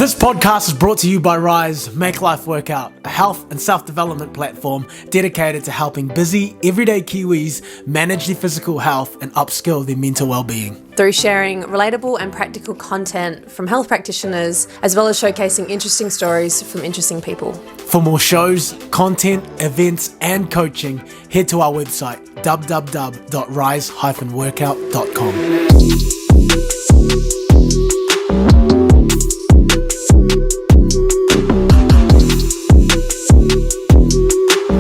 This podcast is brought to you by RYYZN Make Life Work Out, a health and self-development platform dedicated to helping busy, everyday Kiwis manage their physical health and upskill their mental well-being. Through sharing relatable and practical content from health practitioners, as well as showcasing interesting stories from interesting people. For more shows, content, events, and coaching, head to our website, www.ryz-workout.com.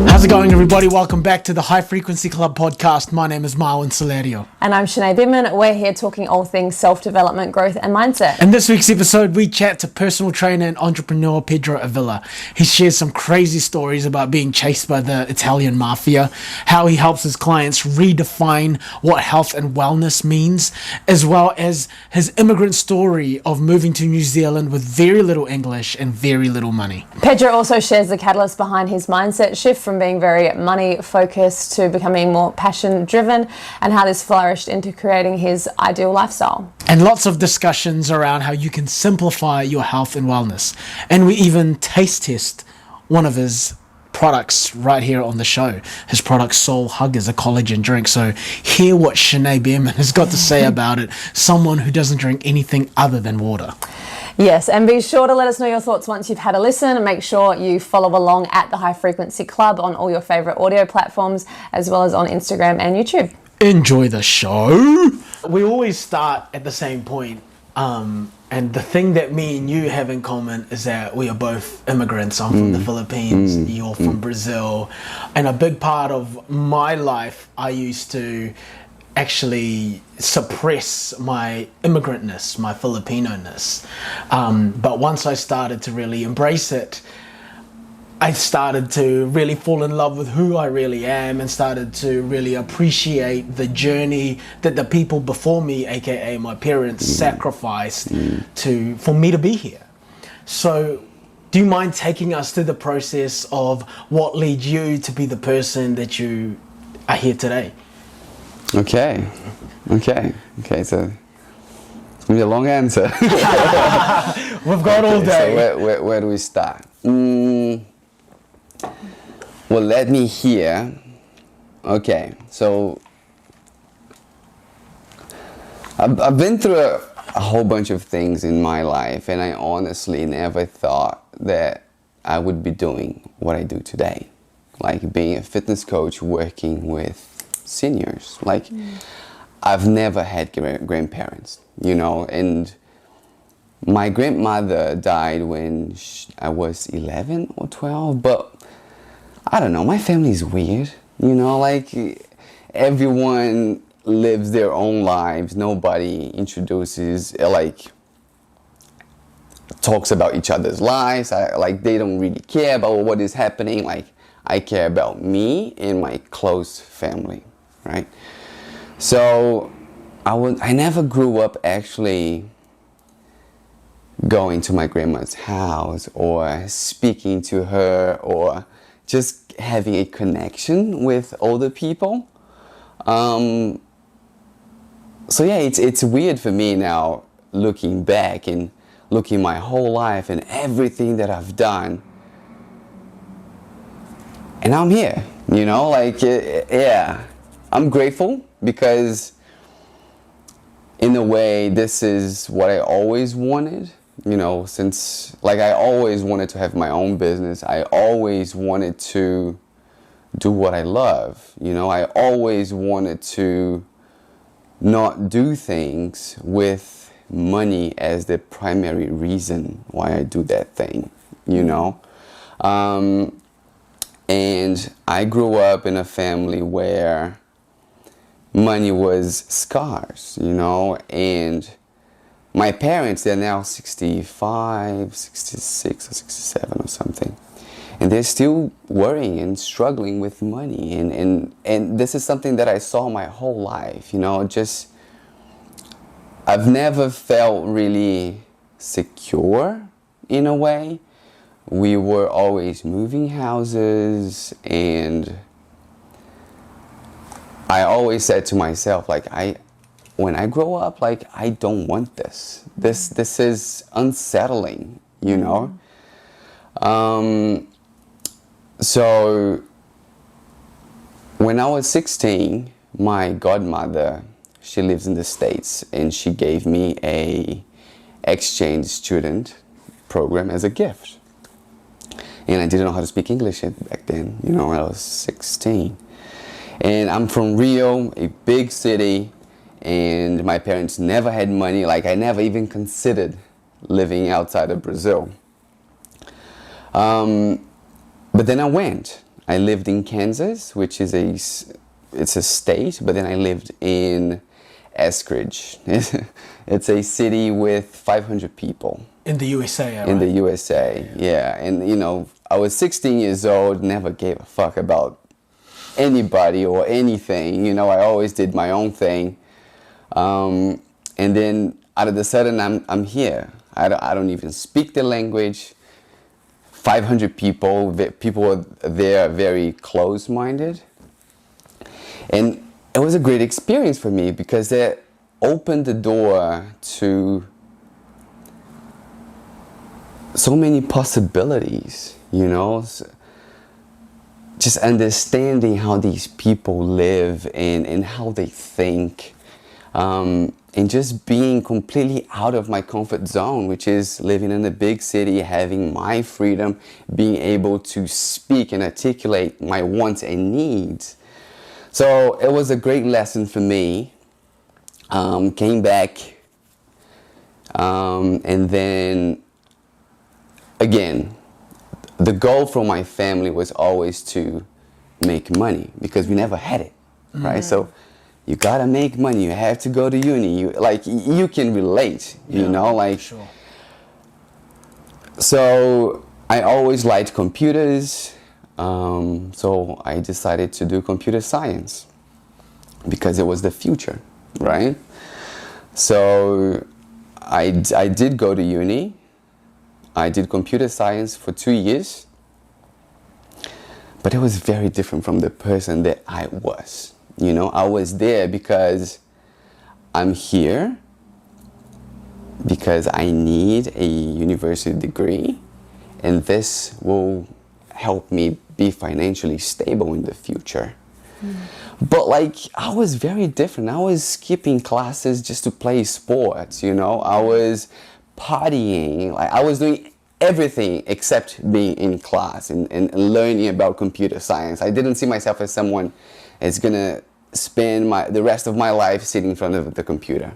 How's it going, everybody? Welcome back to the High Frequency Club podcast. My name is Marwan Salario. And I'm Sinead Bidman. We're here talking all things self-development, growth and mindset. In this week's episode, we chat to personal trainer and entrepreneur Pedro Avila. He shares some crazy stories about being chased by the Italian Mafia, how he helps his clients redefine what health and wellness means, as well as his immigrant story of moving to New Zealand with very little English and very little money. Pedro also shares the catalyst behind his mindset shift from being very money focused to becoming more passion driven, and how this flourished into creating his ideal lifestyle. And lots of discussions around how you can simplify your health and wellness. And we even taste test one of his products right here on the show. His product Soul Hug is a collagen drink. So hear what Sinead Bidman has got to say about it. Someone who doesn't drink anything other than water. Yes, and be sure to let us know your thoughts once you've had a listen, and make sure you follow along at the High Frequency Club on all your favorite audio platforms, as well as on Instagram and YouTube. Enjoy the show. We always start at the same point. And the thing that me and you have in common is that we are both immigrants. I'm from the Philippines, you're from Brazil. And a big part of my life, I used to actually suppress my immigrantness, my Filipino-ness. But once I started to really embrace it, I started to really fall in love with who I really am, and started to really appreciate the journey that the people before me, aka my parents, sacrificed for me to be here. So do you mind taking us through the process of what led you to be the person that you are here today? Okay, so it's gonna be a long answer. We've got all day. So where do we start? Well, let me hear. Okay, so I've been through a whole bunch of things in my life, and I honestly never thought that I would be doing what I do today, like being a fitness coach, working with seniors. Like, I've never had grandparents, and my grandmother died when I was 11 or 12, but I don't know, my family's weird, like everyone lives their own lives. Nobody introduces, talks about each other's lives. They don't really care about what is happening. Like, I care about me and my close family, right? So I never grew up actually going to my grandma's house or speaking to her or just having a connection with older people. So yeah, it's weird for me now, looking back and looking my whole life and everything that I've done, and I'm here, yeah. I'm grateful because in a way this is what I always wanted, since I always wanted to have my own business. I always wanted to do what I love, I always wanted to not do things with money as the primary reason why I do that thing, and I grew up in a family where money was scarce, and my parents, they're now 65, 66 or 67 or something, and they're still worrying and struggling with money, and this is something that I saw my whole life, I've never felt really secure in a way. We were always moving houses, and I always said to myself, when I grow up, I don't want this. This is unsettling, you know. So when I was 16, my godmother, she lives in the States, and she gave me a exchange student program as a gift. And I didn't know how to speak English back then, you know, when I was 16. And I'm from Rio, a big city, and my parents never had money. Like, I never even considered living outside of Brazil. But then I went. I lived in Kansas, which is it's a state, but then I lived in Eskridge. It's a city with 500 people. In the USA, right? In the USA, yeah. And, you know, I was 16 years old, never gave a fuck about anybody or anything. You know, I always did my own thing. And then out of the sudden, I'm here. I don't even speak the language. 500 people were there, very close-minded. And it was a great experience for me because it opened the door to so many possibilities, you know. Just understanding how these people live and how they think. And just being completely out of my comfort zone, which is living in a big city, having my freedom, being able to speak and articulate my wants and needs. So it was a great lesson for me. Came back, and then again, the goal for my family was always to make money because we never had it, right? So you gotta make money. You have to go to uni. You can relate, you know, like. Sure. So I always liked computers. So I decided to do computer science because it was the future, right? So I did go to uni. I did computer science for 2 years. But it was very different from the person that I was. You know, I was there because I'm here, because I need a university degree, and this will help me be financially stable in the future. But like, I was very different. I was skipping classes just to play sports, you know. I was partying. Like, I was doing everything except being in class and learning about computer science. I didn't see myself as someone that's gonna spend the rest of my life sitting in front of the computer.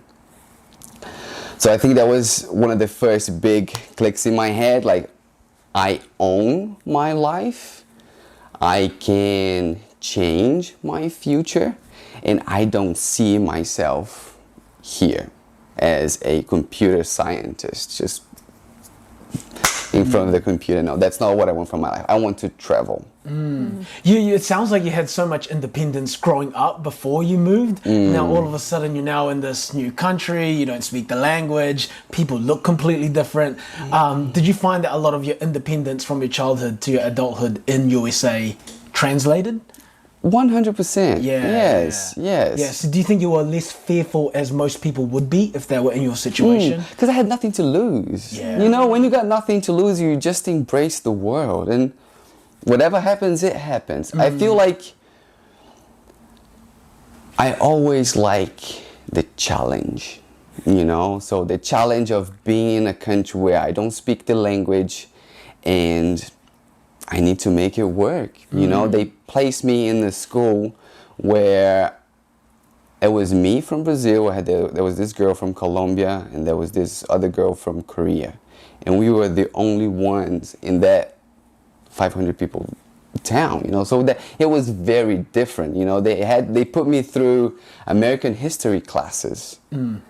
So I think that was one of the first big clicks in my head. Like, I own my life. I can change my future, and I don't see myself here as a computer scientist just in front of the computer. No, that's not what I want from my life. I want to travel. It sounds like you had so much independence growing up before you moved. Now all of a sudden you're now in this new country, you don't speak the language, people look completely different. Did you find that a lot of your independence from your childhood to your adulthood in USA translated? 100%. Yes. Yes. So do you think you were less fearful as most people would be if they were in your situation? Because I had nothing to lose. Yeah. You know, when you got nothing to lose, you just embrace the world. And whatever happens, it happens. I feel like I always like the challenge, you know? So the challenge of being in a country where I don't speak the language and I need to make it work. You know, they placed me in a school where it was me from Brazil. There was this girl from Colombia, and there was this other girl from Korea. And we were the only ones in that 500 people town, you know, so that it was very different. You know, they put me through American history classes, and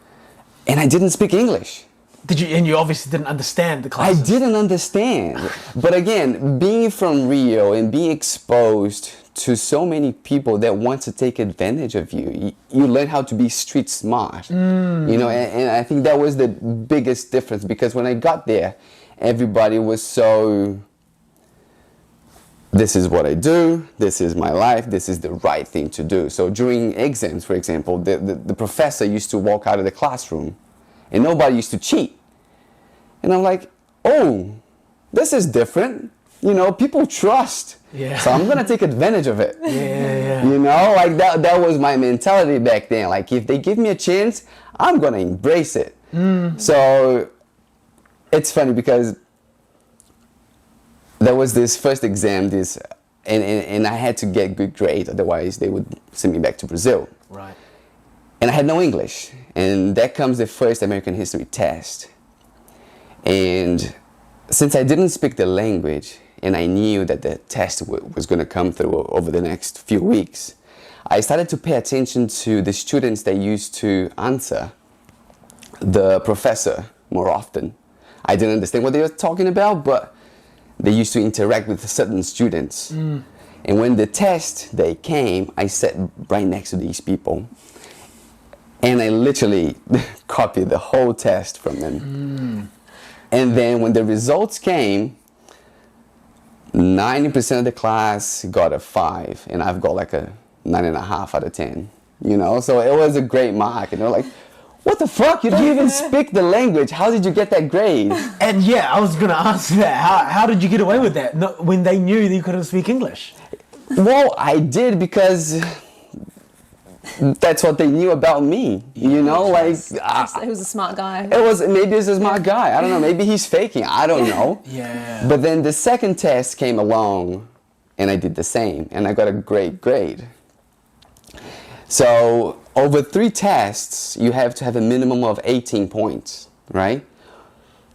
I didn't speak English. Did you? And you obviously didn't understand the classes. I didn't understand. But again, being from Rio and being exposed to so many people that want to take advantage of you, you learn how to be street smart. You know, and I think that was the biggest difference, because when I got there, everybody was so, this is what I do, this is my life, this is the right thing to do. So during exams, for example, the professor used to walk out of the classroom and nobody used to cheat. And I'm like, oh, this is different. You know, people trust. Yeah. So I'm going to take advantage of it. Yeah. You know, like that was my mentality back then. Like, if they give me a chance, I'm going to embrace it. So it's funny because there was this first exam, and I had to get good grade, otherwise they would send me back to Brazil. Right. And I had no English, and that comes the first American history test. And since I didn't speak the language, and I knew that the test was going to come through over the next few weeks, I started to pay attention to the students that used to answer the professor more often. I didn't understand what they were talking about, but they used to interact with certain students. And when the test day came, I sat right next to these people. And I literally copied the whole test from them. And then when the results came, 90% of the class got a 5, and I've got like a 9.5 out of 10. You know, so it was a great mark. And they're like, what the fuck? You didn't even speak the language. How did you get that grade? And yeah, I was going to ask that. How did you get away with that when they knew that you couldn't speak English? Well, I did because that's what they knew about me. You know, like He was a smart guy. maybe he's a smart guy. I don't know. Maybe he's faking. I don't know. Yeah. But then the second test came along, and I did the same, and I got a great grade. So over 3 tests, you have to have a minimum of 18 points, right?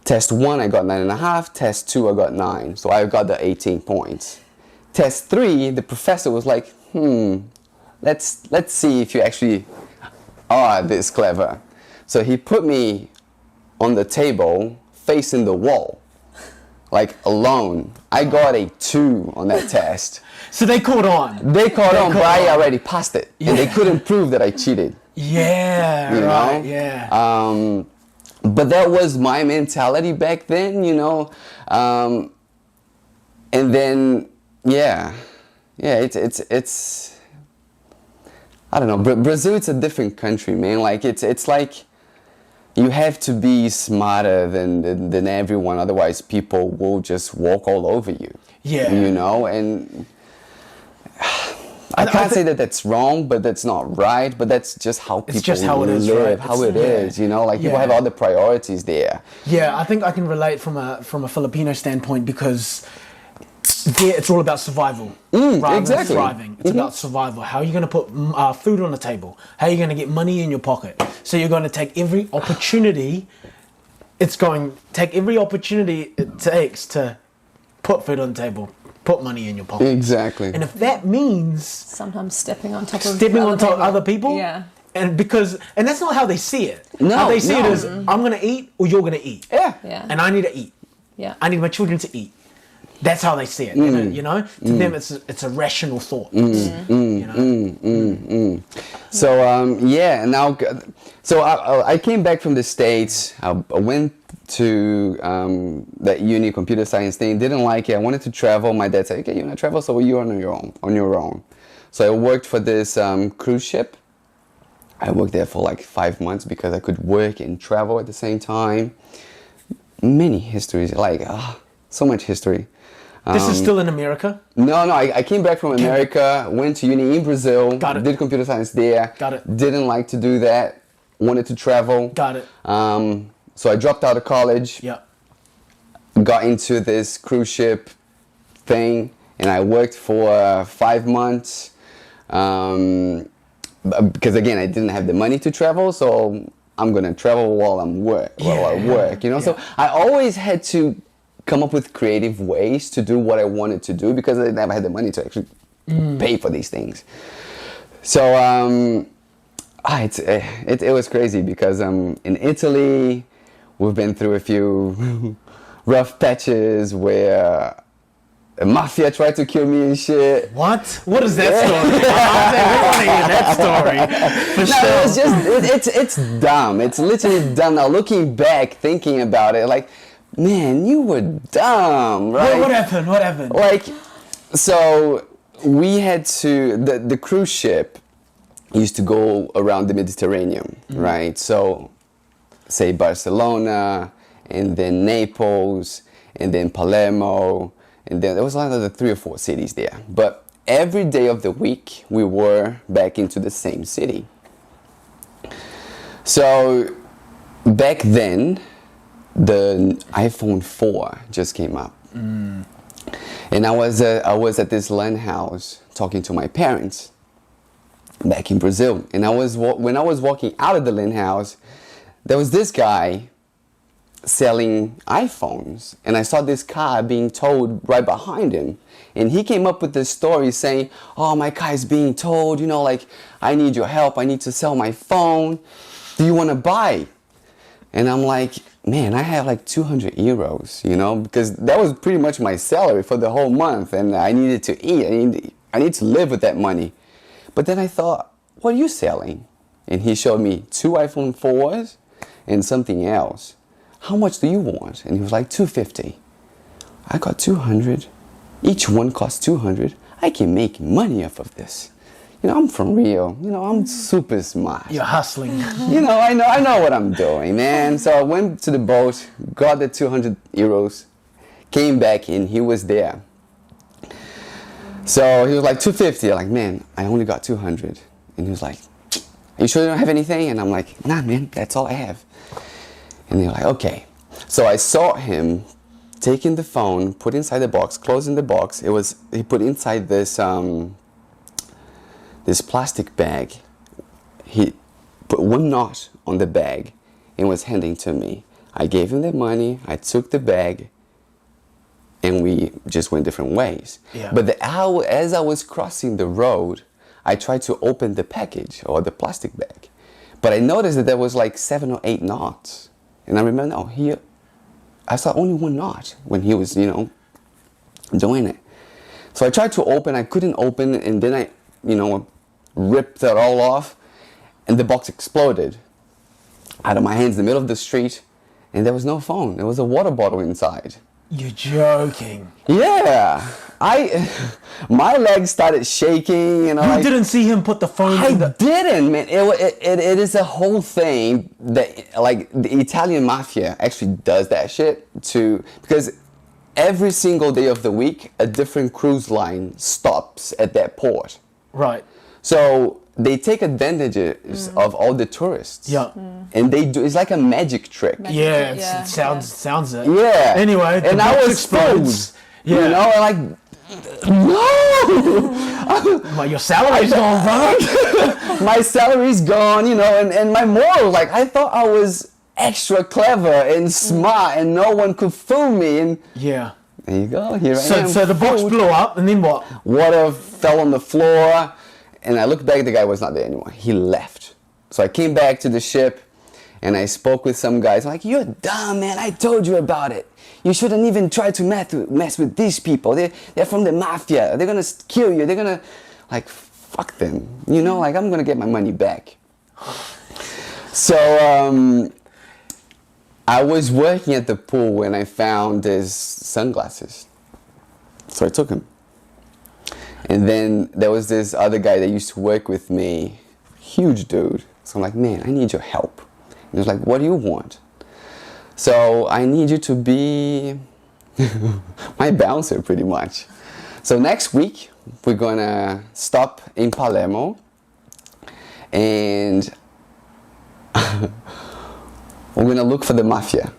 Test 1, I got 9.5. Test 2, I got 9. So I got the 18 points. Test 3, the professor was like, let's see if you actually are this clever. So he put me on the table facing the wall, like alone. I got a 2 on that test. So they caught on. They caught on, but I already passed it. And they couldn't prove that I cheated. Yeah, You right, know? yeah. But that was my mentality back then, you know. And then, it's I don't know. Brazil, it's a different country, man. Like it's like you have to be smarter than everyone, otherwise people will just walk all over you. Yeah. You know, and I can't say that that's wrong, but that's not right. But that's just how people just how it is, live, right? how it is. You know, like people have other priorities there. Yeah, I think I can relate from a Filipino standpoint because there it's all about survival rather exactly. than thriving. It's about survival. How are you going to put food on the table? How are you going to get money in your pocket? So you're going to take every opportunity. Take every opportunity it takes to put food on the table, put money in your pocket. Exactly. And if that means Sometimes stepping on top of other people, Yeah. and that's not how they see it. No, how they see it no. is I'm going to eat or you're going to eat. Yeah. Yeah. And I need to eat. Yeah. I need my children to eat. That's how they see it. You know, to them it's a rational thought. You know. So now, so I came back from the States. I went to that uni computer science thing. Didn't like it. I wanted to travel. My dad said, "Okay, you want to travel? So you're on your own." So I worked for this cruise ship. I worked there for like 5 months because I could work and travel at the same time. Many histories, like so much history. This is still in America? No, I came back from America, went to uni in Brazil, Got it. did computer science there. Got it. Didn't like to do that, wanted to travel. Got it. So I dropped out of college, Yeah. got into this cruise ship thing, and I worked for 5 months. Because again, I didn't have the money to travel, so I'm gonna travel while I work, you know? So I always had to come up with creative ways to do what I wanted to do because I never had the money to actually pay for these things. So it was crazy because in Italy, we've been through a few rough patches where Mafia tried to kill me and shit. What? What is that story? We want to hear that story. For sure. It's just it's dumb. It's literally dumb. Now looking back, thinking about it, like, man, you were dumb, right? What happened? What happened? Like, so we had to the cruise ship used to go around the Mediterranean, right? So, say Barcelona, and then Naples, and then Palermo, and then there was another 3 or 4 cities there. But every day of the week, we were back into the same city. So back then, the iPhone 4 just came up. And I was at this LAN house talking to my parents back in Brazil. And when I was walking out of the LAN house, there was this guy selling iPhones, and I saw this car being towed right behind him, and he came up with this story saying, oh, my car is being towed, you know, like, I need your help, I need to sell my phone, do you want to buy? And I'm like, man, I have like 200 euros, you know, because that was pretty much my salary for the whole month, and I needed to eat, I need to live with that money. But then I thought, what are you selling? And he showed me 2 iPhone 4s and something else. How much do you want? And he was like, 250. I got 200. Each one costs 200. I can make money off of this. You know, I'm from Rio. You know, I'm super smart. You're hustling. You know, I know what I'm doing, man. So I went to the boat, got the 200 euros, came back, and he was there. So he was like, 250. I'm like, man, I only got 200. And he was like, are you sure you don't have anything? And I'm like, nah, man, that's all I have. And they're like, okay. So I saw him taking the phone, put inside the box, closing the box. He put inside this this plastic bag. He put 1 knot on the bag and was handing to me. I gave him the money, I took the bag, and we just went different ways. Yeah. But as I was crossing the road, I tried to open the package or the plastic bag. But I noticed that there was like 7 or 8 knots. And I remember, I saw only 1 knot when he was, you know, doing it. So I tried to open, I couldn't open, and then I, you know, ripped it all off, and the box exploded out of my hands in the middle of the street, and there was no phone. There was a water bottle inside. You're joking. Yeah. My legs started shaking, and You didn't see him put the phone in the... didn't, man. It is a whole thing that, like, the Italian Mafia actually does that shit because every single day of the week, a different cruise line stops at that port. Right. So they take advantage of all the tourists. Yeah. And they do, it's like a magic trick. Yeah, it sounds it. Yeah. Anyway, and I was fooled. Yeah. You know, like, no! Well, your salary's gone, bro. My salary's gone, you know, and my moral, like, I thought I was extra clever and smart and no one could fool me. And yeah. there you go, here I am. So the box blew up, and then what? Water fell on the floor, and I looked back, the guy was not there anymore. He left. So I came back to the ship, and I spoke with some guys. I'm like, you're dumb, man. I told you about it. You shouldn't even try to mess with these people. They're from the Mafia. They're going to kill you. They're going to, like, fuck them. You know, like, I'm going to get my money back. So I was working at the pool when I found his sunglasses. So I took him. And then there was this other guy that used to work with me. Huge dude. So I'm like, man, I need your help. And he was like, what do you want? So I need you to be my bouncer, pretty much. So next week, we're gonna stop in Palermo, and we're gonna look for the Mafia.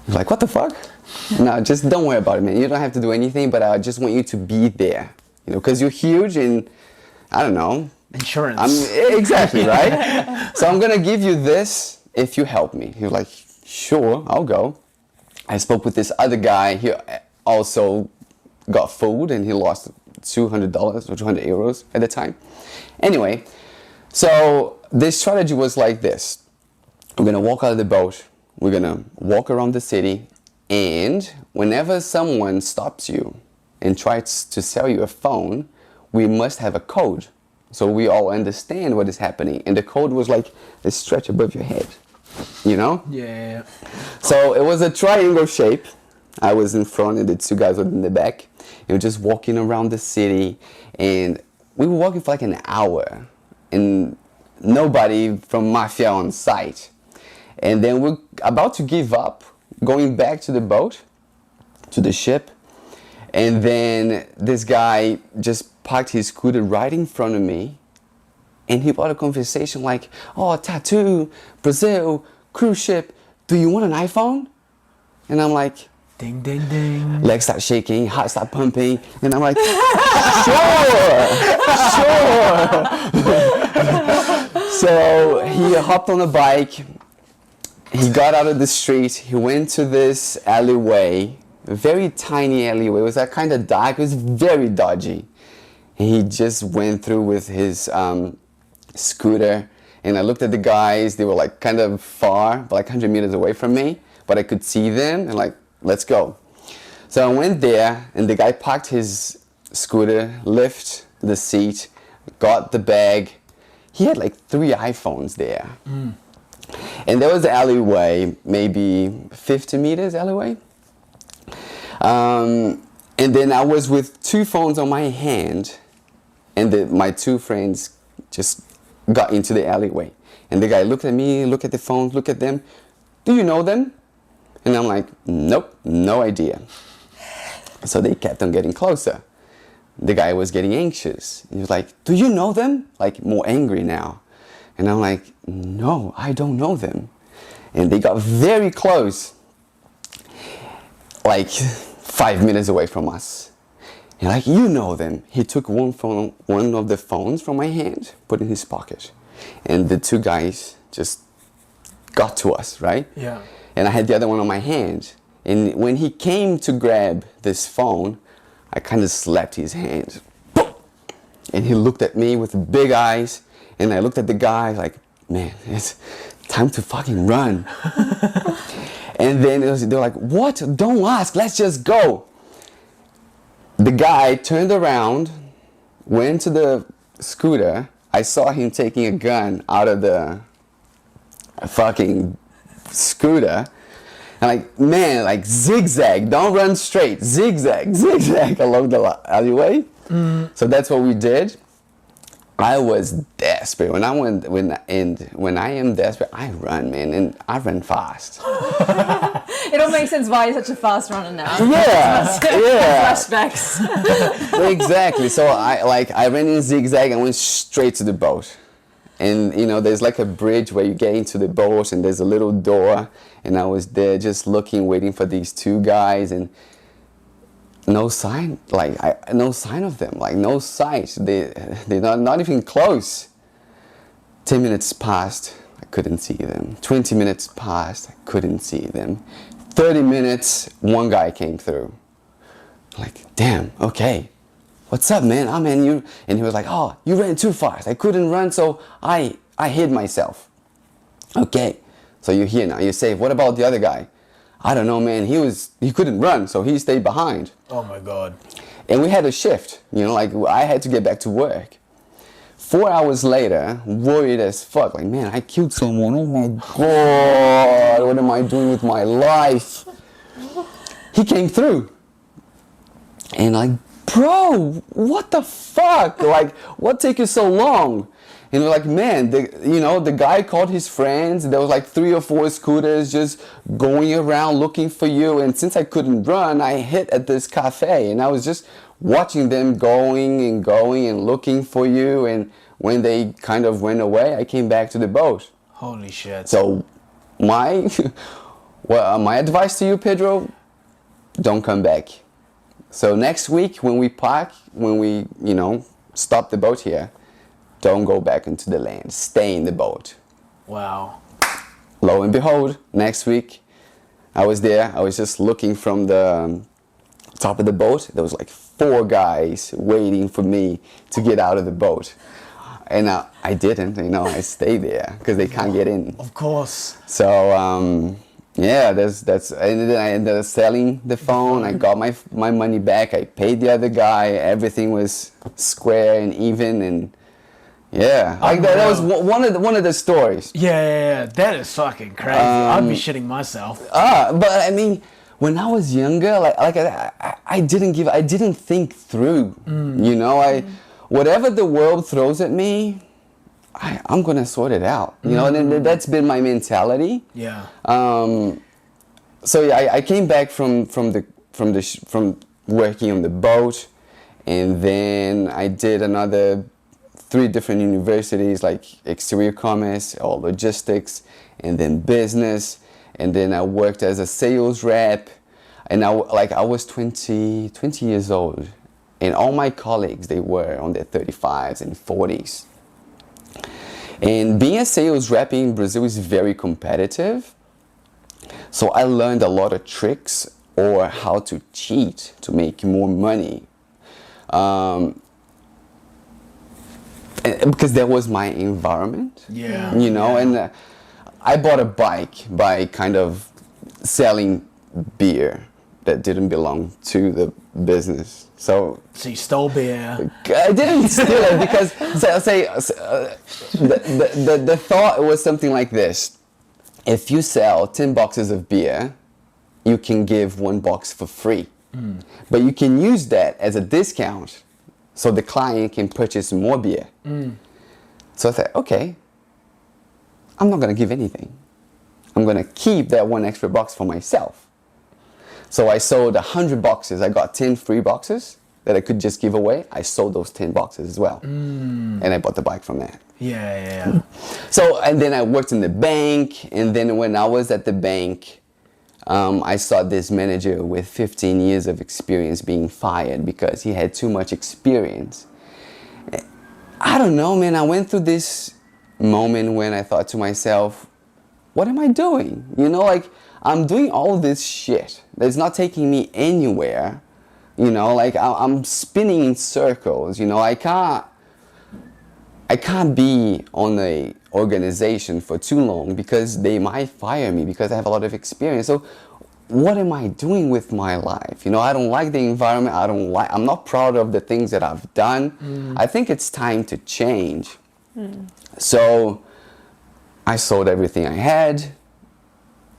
I'm like, what the fuck? No, just don't worry about it, man. You don't have to do anything, but I just want you to be there. You know, because you're huge, and I don't know. Insurance. Exactly, right? So I'm gonna give you this if you help me. He was like, sure, I'll go. I spoke with this other guy. He also got fooled, and he lost $200 or 200 euros at the time. Anyway, so this strategy was like this. We're gonna walk out of the boat. We're gonna walk around the city, and whenever someone stops you and tries to sell you a phone, we must have a code. So we all understand what is happening. And the code was like a stretch above your head, you know? Yeah. So it was a triangle shape. I was in front and the 2 guys were in the back. And we're just walking around the city. And we were walking for like an hour. And nobody from Mafia on site. And then we're about to give up, going back to the boat. to the ship. And then this guy just parked his scooter right in front of me. And he brought a conversation like, oh, tattoo, Brazil, cruise ship, do you want an iPhone? And I'm like, ding, ding, ding. Legs start shaking, heart start pumping. And I'm like, sure. So he hopped on a bike. He got out of the street. He went to this alleyway, a very tiny alleyway. It was that kind of dark. It was very dodgy. And he just went through with his scooter. And I looked at the guys. They were like kind of far, like 100 meters away from me. But I could see them and like, let's go. So I went there and the guy parked his scooter, lifted the seat, got the bag. He had like 3 iPhones there. And there was an alleyway, maybe 50 meters alleyway. And then I was with 2 phones on my hand, and my 2 friends just got into the alleyway. And the guy looked at me, looked at the phones, looked at them. Do you know them? And I'm like, nope, no idea. So they kept on getting closer. The guy was getting anxious. He was like, do you know them? Like more angry now. And I'm like, no, I don't know them. And they got very close, like 5 minutes away from us. And like, you know them. He took one of the phones from my hand, put it in his pocket. And the 2 guys just got to us, right? Yeah. And I had the other one on my hand. And when he came to grab this phone, I kind of slapped his hand. And he looked at me with big eyes. And I looked at the guy like, man, it's time to fucking run. And then they're like, what? Don't ask, let's just go. The guy turned around, went to the scooter. I saw him taking a gun out of the fucking scooter. And like, man, like zigzag, don't run straight, zigzag, zigzag along the alleyway. So that's what we did. I was desperate. When I am desperate, I run, man, and I run fast. It all makes sense why you're such a fast runner now. Yeah, yeah. Flashbacks. Exactly. So I ran in zigzag and went straight to the boat. And you know, there's like a bridge where you get into the boat, and there's a little door. And I was there just looking, waiting for these 2 guys, and no sign, no sign of them, like no sight. They're not even close. 10 minutes passed, I couldn't see them. 20 minutes passed, I couldn't see them. 30 minutes, 1 guy came through. Like, damn, okay. What's up, man? I'm in you. And he was like, oh, you ran too fast. I couldn't run, so I hid myself. Okay, so you're here now. You're safe. What about the other guy? I don't know, man. He couldn't run, so he stayed behind. Oh my God. And we had a shift, you know, like I had to get back to work. 4 hours later, worried as fuck, like, man, I killed someone. Oh my God, what am I doing with my life? He came through. And like, bro, what the fuck? Like, what took you so long? And we're like, man, the guy called his friends. There was like 3 or 4 scooters just going around looking for you. And since I couldn't run, I hid at this cafe. And I was just watching them going and looking for you. And when they kind of went away, I came back to the boat. Holy shit. So my advice to you, Pedro, don't come back. So next week when we stop the boat here, don't go back into the land. Stay in the boat. Wow. Lo and behold, next week, I was there. I was just looking from the top of the boat. There was like 4 guys waiting for me to get out of the boat. And I didn't, I stayed there because they can't get in. Of course. So, yeah, and then I ended up selling the phone. I got my money back. I paid the other guy. Everything was square and even, and yeah, like that was one of the stories. Yeah. That is fucking crazy. I'd be shitting myself. But I mean, when I was younger, I didn't think through. Whatever the world throws at me, I'm gonna sort it out. And that's been my mentality. Yeah. So yeah, I came back from from working on the boat, and then I did another 3 different universities, like exterior commerce or logistics, and then business, and then I worked as a sales rep, and I was 20 years old, and all my colleagues, they were on their 35s and 40s. And being a sales rep in Brazil is very competitive, so I learned a lot of tricks or how to cheat to make more money. Because that was my environment, you know, and I bought a bike by kind of selling beer that didn't belong to the business. So you stole beer. I didn't steal it because the thought was something like this: if you sell 10 boxes of beer, you can give 1 box for free, but you can use that as a discount, so the client can purchase more beer. So I thought, okay, I'm not gonna give anything. I'm gonna keep that 1 extra box for myself. So I sold 100 boxes. I got 10 free boxes that I could just give away. I sold those 10 boxes as well. And I bought the bike from that. Yeah. So, and then I worked in the bank. And then when I was at the bank, I saw this manager with 15 years of experience being fired because he had too much experience. I don't know, man. I went through this moment when I thought to myself, what am I doing? You know, like, I'm doing all this shit that's not taking me anywhere. You know, like, I'm spinning in circles. You know, I can't be on a organization for too long because they might fire me because I have a lot of experience. So what am I doing with my life? You know, I don't like the environment. I'm not proud of the things that I've done. I think it's time to change. So I sold everything I had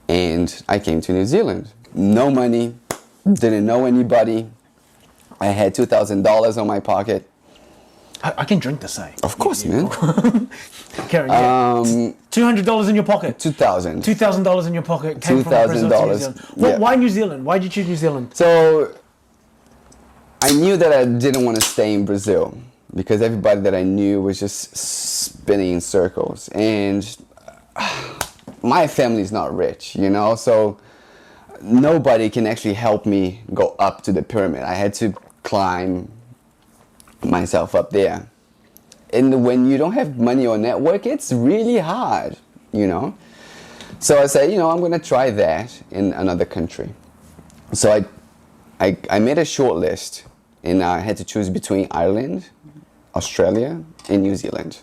and I came to New Zealand. No money, didn't know anybody. I had $2,000 on my pocket. I can drink the same. Of course, man. Karen, $200 in your pocket. $2,000 in your pocket. Came from Brazil to New Zealand. Why New Zealand? Why did you choose New Zealand? So I knew that I didn't want to stay in Brazil because everybody that I knew was just spinning in circles, and my family's not rich, you know, so nobody can actually help me go up to the pyramid. I had to climb myself up there. And when you don't have money or network, it's really hard, you know. So I said, you know, I'm going to try that in another country. So I made a short list, and I had to choose between Ireland, Australia, and New Zealand.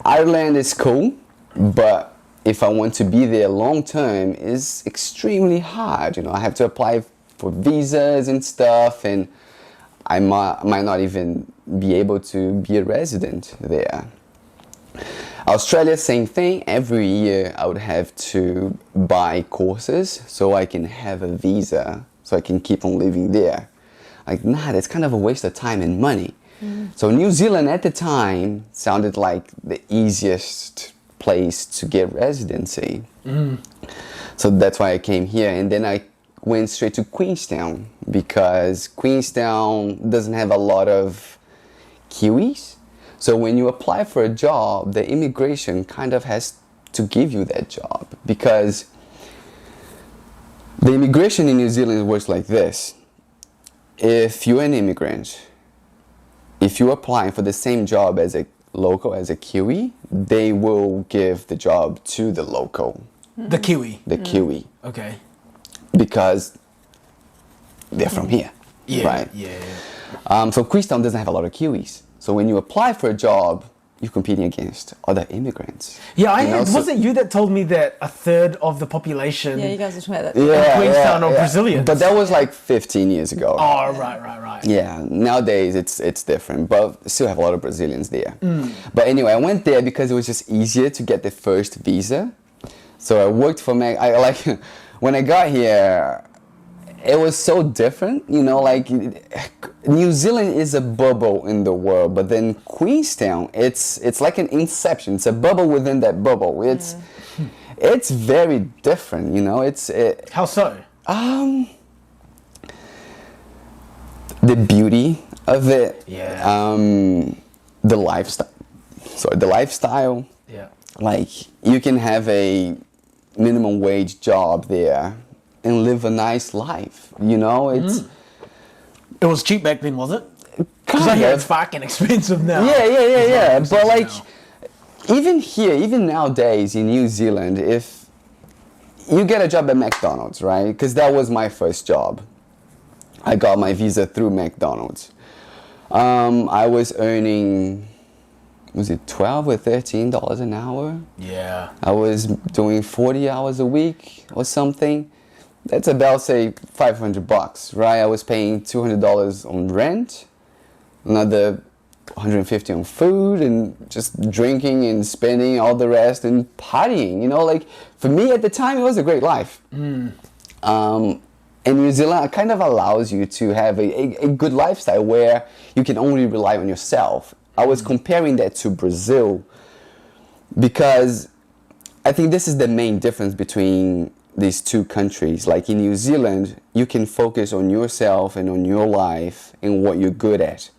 Ireland is cool, but if I want to be there long term, it's extremely hard. You know, I have to apply for visas and stuff, and I might not even be able to be a resident there. Australia, same thing. Every year I would have to buy courses so I can have a visa, so I can keep on living there. Like, nah, that's kind of a waste of time and money. So New Zealand at the time sounded like the easiest place to get residency. So that's why I came here, and then I went straight to Queenstown because Queenstown doesn't have a lot of Kiwis. So when you apply for a job, the immigration kind of has to give you that job, because the immigration in New Zealand works like this. If you're an immigrant, if you're applying for the same job as a local, as a Kiwi, they will give the job to the local. The Kiwi? The Kiwi. Okay. Because they're from here, right? Yeah. So Queenstown doesn't have a lot of Kiwis. So when you apply for a job, you're competing against other immigrants. Yeah, was it you that told me that a third of the population Yeah, you guys were talking about that. in Queenstown are Brazilians? But that was like 15 years ago. Oh, right. Yeah, nowadays it's different, but still have a lot of Brazilians there. But anyway, I went there because it was just easier to get the first visa. So I worked for when I got here, it was so different, you know, like New Zealand is a bubble in the world, but then Queenstown, it's like an inception. It's a bubble within that bubble. It's very different, you know. How so? the beauty of it. Yeah. The lifestyle. Sorry, the lifestyle. Yeah. Like, you can have a minimum wage job there and live a nice life. You know, it's It was cheap back then, was it? Because kind I hear of. it's fucking expensive now. Yeah. It's But not like, now. even here, even nowadays in New Zealand, if you get a job at McDonald's, right? Because that was my first job. I got my visa through McDonald's. I was earning, was it $12 or $13 an hour? Yeah. I was doing 40 hours a week or something. That's about, say, $500, right? I was paying $200 on rent, another $150 on food, and just drinking and spending all the rest and partying. You know, like, for me at the time, it was a great life. And New Zealand kind of allows you to have a good lifestyle where you can only rely on yourself. I was comparing that to Brazil because I think this is the main difference between these two countries. Like, in New Zealand, you can focus on yourself and on your life and what you're good at.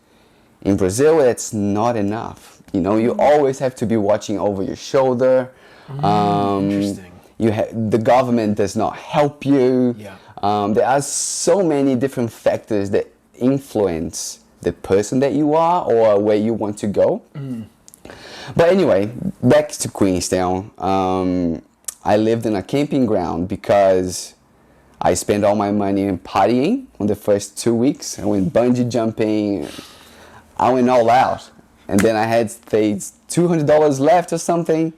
In Brazil, it's not enough. You know, you always have to be watching over your shoulder. Interesting. The government does not help you. Yeah. There are so many different factors that influence the person that you are or where you want to go. But anyway, back to Queenstown. I lived in a camping ground because I spent all my money in partying on the first 2 weeks. I went bungee jumping. I went all out. And then I had, say, $200 left or something.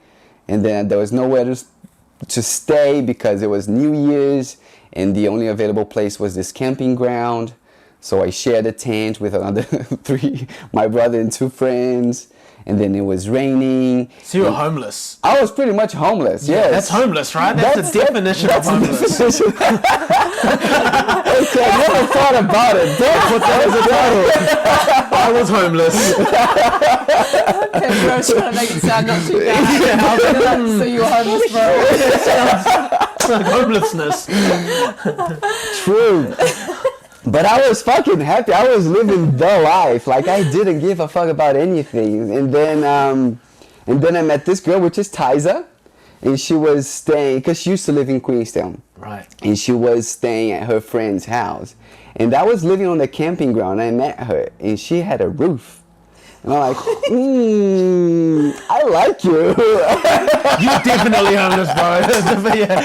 And then there was nowhere to stay because it was New Year's. And the only available place was this camping ground. So I shared a tent with another my brother and 2 friends. And then it was raining. So you were homeless. I was pretty much homeless, yes. That's homeless, right? That's the definition of homeless. Okay, I never thought about it. Don't put that as a title. I was homeless. Okay, bro, I was trying to make it sound not too bad. So you were homeless, bro. Like homelessness. True. But I was fucking happy. I was living the life. Like, I didn't give a fuck about anything. And then I met this girl, which is Tyza. And she was staying, because she used to live in Queenstown. Right. And she was staying at her friend's house. And I was living on the camping ground. I met her. And she had a roof. And I'm like, I like you. You're definitely homeless, bro. Yeah.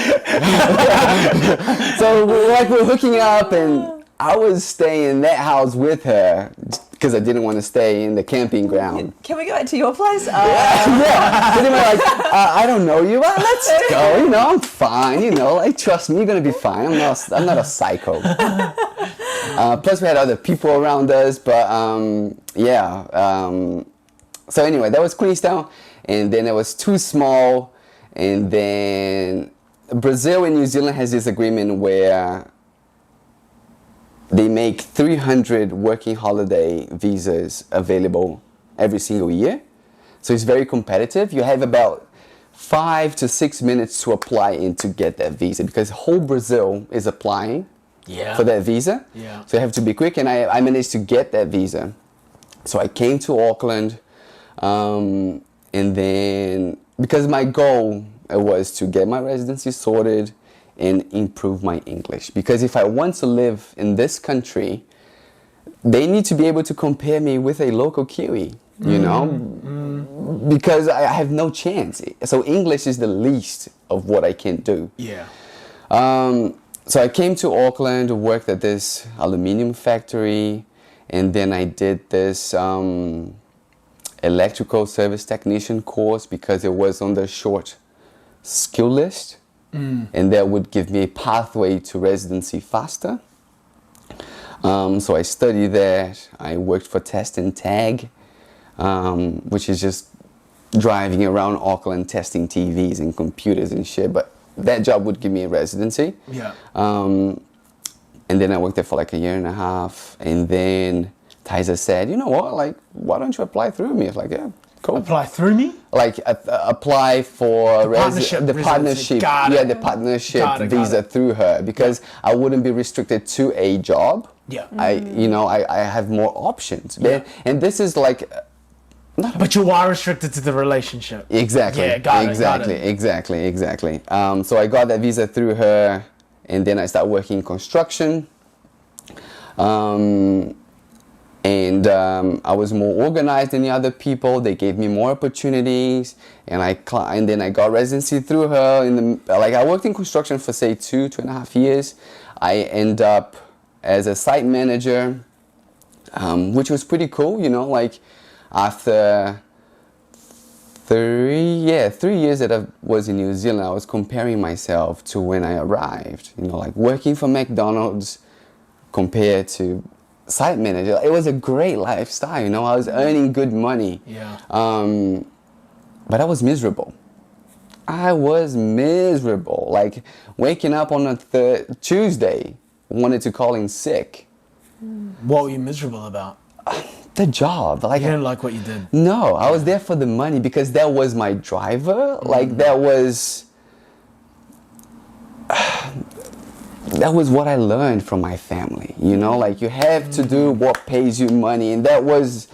So, like, we're hooking up, and I was staying in that house with her because I didn't want to stay in the camping ground. Can we go back to your place? Yeah. But then we're like, I don't know you. Well, let's go. You know, I'm fine. You know, like, trust me, you're gonna be fine. I'm not a psycho. Plus, we had other people around us. But so anyway, that was Queenstown, and then it was too small, and then Brazil and New Zealand has this agreement where they make 300 working holiday visas available every single year. So it's very competitive. You have about 5 to 6 minutes to apply and to get that visa because whole Brazil is applying for that visa. Yeah. So you have to be quick, and I managed to get that visa. So I came to Auckland, and then because my goal was to get my residency sorted and improve my English. Because if I want to live in this country, they need to be able to compare me with a local Kiwi, you know? Because I have no chance. So English is the least of what I can do. Yeah. So I came to Auckland, worked at this aluminium factory, and then I did this electrical service technician course because it was on the short skill list. And that would give me a pathway to residency faster. So I studied that. I worked for Test and Tag, which is just driving around Auckland testing TVs and computers and shit. But that job would give me a residency. Yeah. And then I worked there for like a year and a half. And then Tyza said, you know what, like, why don't you apply through me? I was like, yeah, cool. Apply through me? Like apply for the partnership, Got it. the partnership Got it. visa through her because I wouldn't be restricted to a job. Yeah. I have more options. And this is like, but you are restricted to the relationship. Exactly. Yeah, got exactly. it. Exactly. So I got that visa through her, and then I started working in construction. And I was more organized than the other people. They gave me more opportunities, and then I got residency through her. I worked in construction for say 2.5 years. I end up as a site manager, which was pretty cool. After 3 years that I was in New Zealand, I was comparing myself to when I arrived. Working for McDonald's compared to site manager. It was a great lifestyle. I was earning good money. Yeah. But I was miserable. Like waking up on a Tuesday, wanted to call in sick. What were you miserable about? The job. You didn't like what you did? No, I was there for the money because that was my driver. That was what I learned from my family. You have to do what pays you money, and that was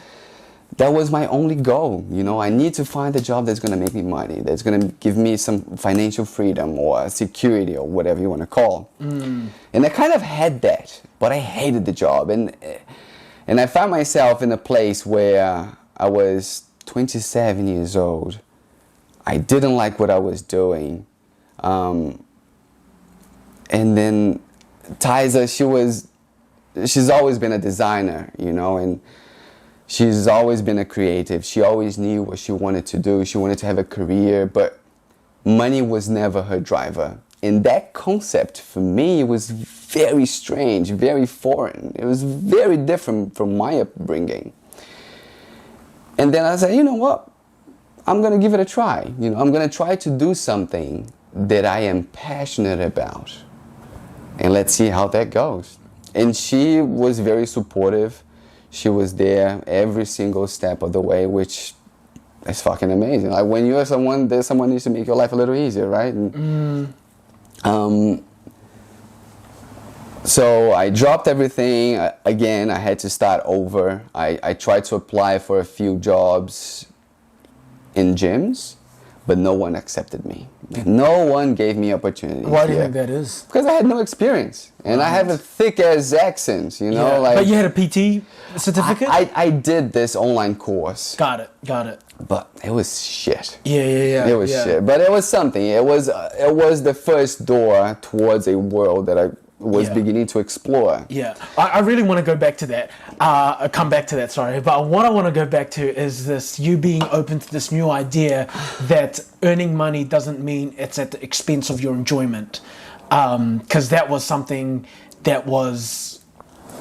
my only goal. I need to find a job that's going to make me money, that's going to give me some financial freedom or security or whatever you want to call. And I kind of had that, but I hated the job. And I found myself in a place where I was 27 years old. I didn't like what I was doing. And then Tyza, she's always been a designer, and she's always been a creative. She always knew what she wanted to do. She wanted to have a career, but money was never her driver. And that concept for me was very strange, very foreign. It was very different from my upbringing. And then I said, you know what? I'm going to give it a try. I'm going to try to do something that I am passionate about. And let's see how that goes. And she was very supportive. She was there every single step of the way, which is fucking amazing. Like when you're someone needs to make your life a little easier, right? So I dropped everything. Again, I had to start over. I tried to apply for a few jobs in gyms, but no one accepted me. No one gave me opportunities. Why do you think that is? Because I had no experience. And I have a thick-ass accent, But you had a PT certificate? I did this online course. Got it. But it was shit. Yeah. It was shit. But it was something. It was the first door towards a world that I was beginning to explore. Yeah. I really want to go back to that. Come back to that, sorry. But what I want to go back to is you being open to this new idea that earning money doesn't mean it's at the expense of your enjoyment. Because that was something that was,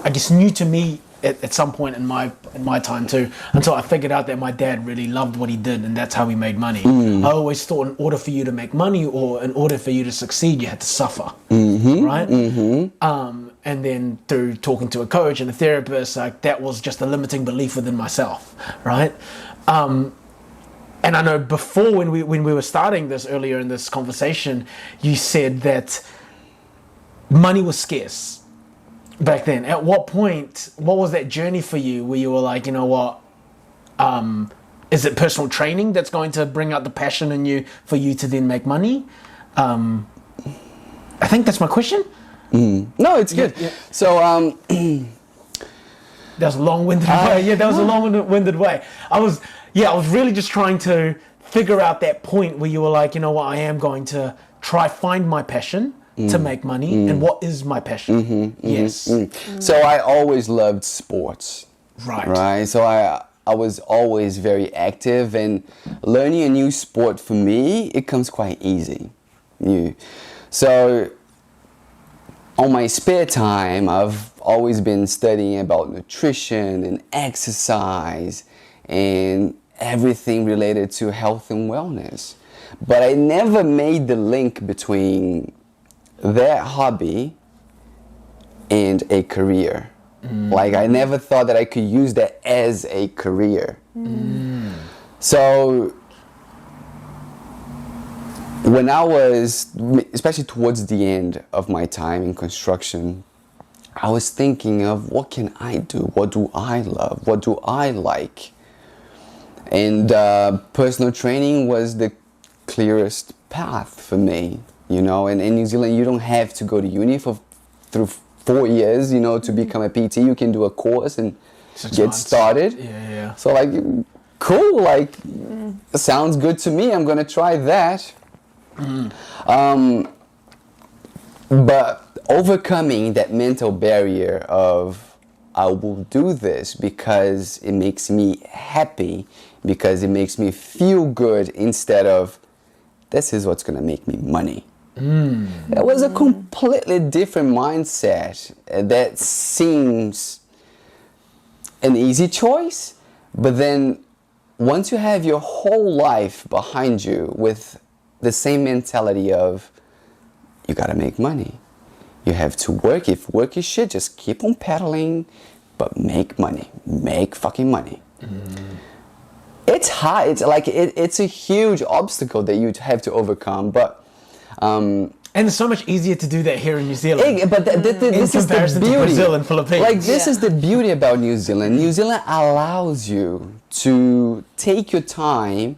I guess, new to me at some point in my time too, until I figured out that my dad really loved what he did and that's how he made money. I always thought in order for you to make money or in order for you to succeed, you had to suffer, right? And then through talking to a coach and a therapist, that was just a limiting belief within myself, right? And I know before when we were starting this earlier in this conversation, you said that money was scarce back then. At what point, what was that journey for you where you were like, you know what, is it personal training that's going to bring out the passion in you for you to then make money? I think that's my question. No, it's good. Yeah. So, that was a long-winded way. Yeah, that was a long-winded way. I was really just trying to figure out that point where you were like, you know what, I am going to try find my passion to make money, and what is my passion? So I always loved sports. Right. So I was always very active, and learning a new sport for me, it comes quite easy. So on my spare time, I've always been studying about nutrition and exercise and everything related to health and wellness. But I never made the link between that hobby and a career. Like I never thought that I could use that as a career. So when I was, especially towards the end of my time in construction, I was thinking of what can I do? What do I love? What do I like? And personal training was the clearest path for me, you know. And in New Zealand, you don't have to go to uni through 4 years, you know, to become a PT. You can do a course and get started. Yeah. So like, cool, like, sounds good to me. I'm gonna try that. But overcoming that mental barrier of I will do this because it makes me happy, because it makes me feel good, instead of this is what's gonna make me money. That was a completely different mindset. That seems an easy choice, but then once you have your whole life behind you with the same mentality of you gotta make money, you have to work. If work is shit, just keep on pedaling, but make money, make fucking money. It's hard. It's like it's a huge obstacle that you have to overcome, but and it's so much easier to do that here in New Zealand. But this is the beauty. To Brazil and Philippines. Like, this is the beauty about New Zealand. New Zealand allows you to take your time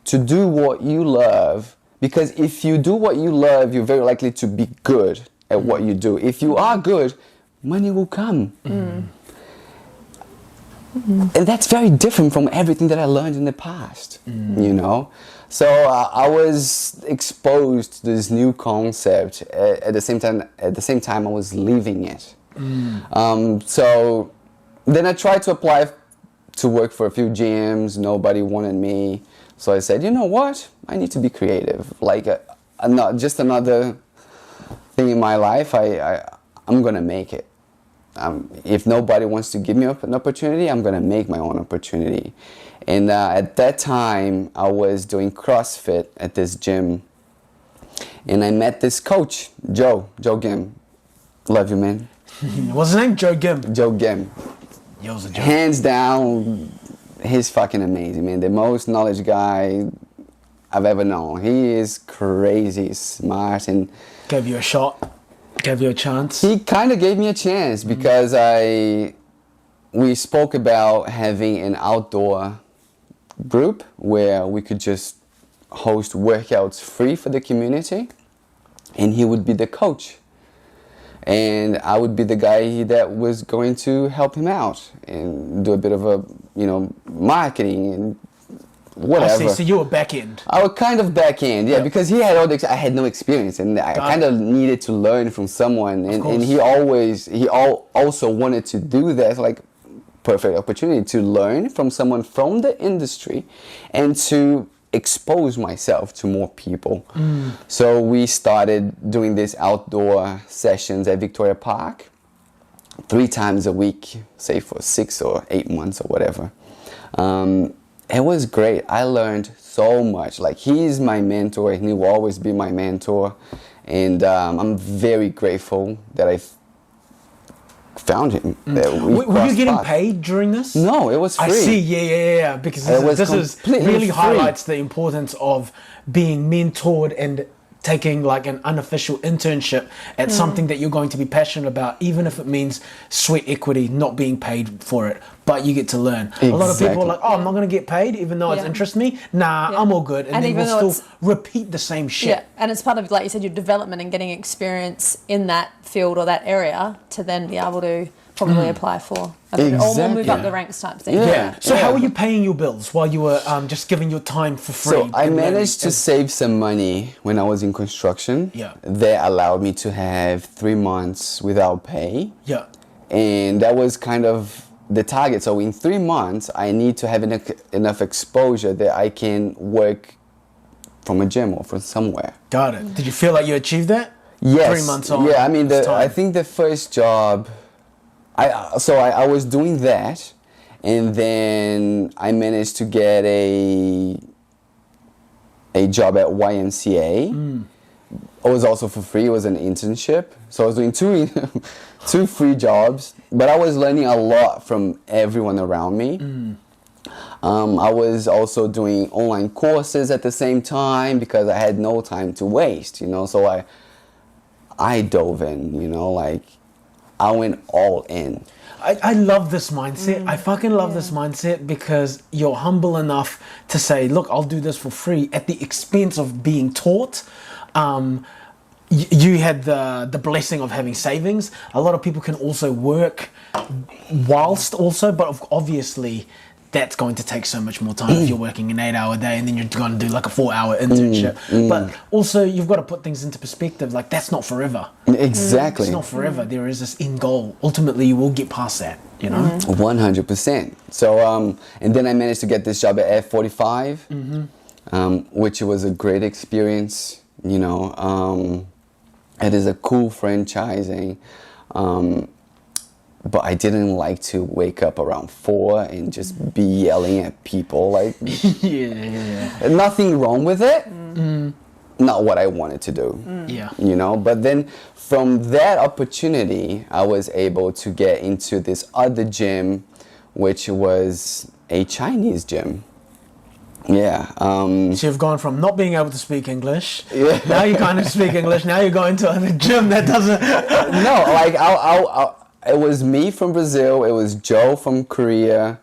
to do what you love, because if you do what you love, you're very likely to be good at what you do. If you are good, money will come. And that's very different from everything that I learned in the past, you know? So I was exposed to this new concept at the same time I was living it. So then I tried to apply to work for a few gyms. Nobody wanted me. So I said, you know what? I need to be creative. Like, not just another thing in my life. I'm going to make it. If nobody wants to give me an opportunity, I'm going to make my own opportunity. And at that time, I was doing CrossFit at this gym. And I met this coach, Joe Gim. Love you, man. What's his name? Joe Gim. Joe Gim. Yo's a joke. Hands down, he's fucking amazing, man. The most knowledge guy I've ever known. He is crazy smart and Gave you a shot. Gave you a chance. he kind of gave me a chance because we spoke about having an outdoor group where we could just host workouts free for the community, and he would be the coach. And I would be the guy that was going to help him out and do a bit of a, you know, marketing and whatever. I see. So you were back end. I was kind of back end, yeah, because he had all the, I had no experience, and I kind of needed to learn from someone, and he also wanted to do that, like, perfect opportunity to learn from someone from the industry and to expose myself to more people. So we started doing these outdoor sessions at Victoria Park 3 times a week, say for 6 or 8 months or whatever. It was great. I learned so much. Like, he's my mentor, and he will always be my mentor. And I'm very grateful that I found him. Were you getting paid during this? No, it was free. I see, yeah. Because this really highlights the importance of being mentored and taking like an unofficial internship at something that you're going to be passionate about, even if it means sweat equity, not being paid for it, but you get to learn. Exactly. A lot of people are like, oh, I'm not going to get paid even though it interests me. Nah, I'm all good. And then we'll still repeat the same shit. Yeah, and it's part of, like you said, your development and getting experience in that field or that area to then be able to probably apply for. Or we'll move up the ranks type thing. Yeah. So how were you paying your bills while you were just giving your time for free? So I managed to save some money when I was in construction. Yeah. That allowed me to have 3 months without pay. Yeah. And that was kind of the target. So in 3 months, I need to have enough exposure that I can work from a gym or from somewhere. Got it. Did you feel like you achieved that? Yes. 3 months on. Yeah, I mean, I think the first job, I was doing that, and then I managed to get a job at YMCA. It was also for free. It was an internship. So I was doing two free jobs, but I was learning a lot from everyone around me. I was also doing online courses at the same time because I had no time to waste, you know. So I dove in, you know, like I went all in. I love this mindset. I fucking love this mindset because you're humble enough to say, look, I'll do this for free at the expense of being taught. You had the blessing of having savings. A lot of people can also work whilst also, but obviously that's going to take so much more time if you're working an 8-hour day and then you're going to do like a 4-hour internship. But also you've got to put things into perspective. Like that's not forever. Exactly. It's not forever. There is this end goal. Ultimately, you will get past that, you know? 100%. So, and then I managed to get this job at F45, which was a great experience, you know. It is a cool franchising. But I didn't like to wake up around 4 and just be yelling at people. Like, nothing wrong with it. Not what I wanted to do. You know, but then from that opportunity, I was able to get into this other gym, which was a Chinese gym. So you've gone from not being able to speak English, now you kind of speak English, now you're going to a gym that doesn't... No, like, it was me from Brazil, it was Joe from Korea,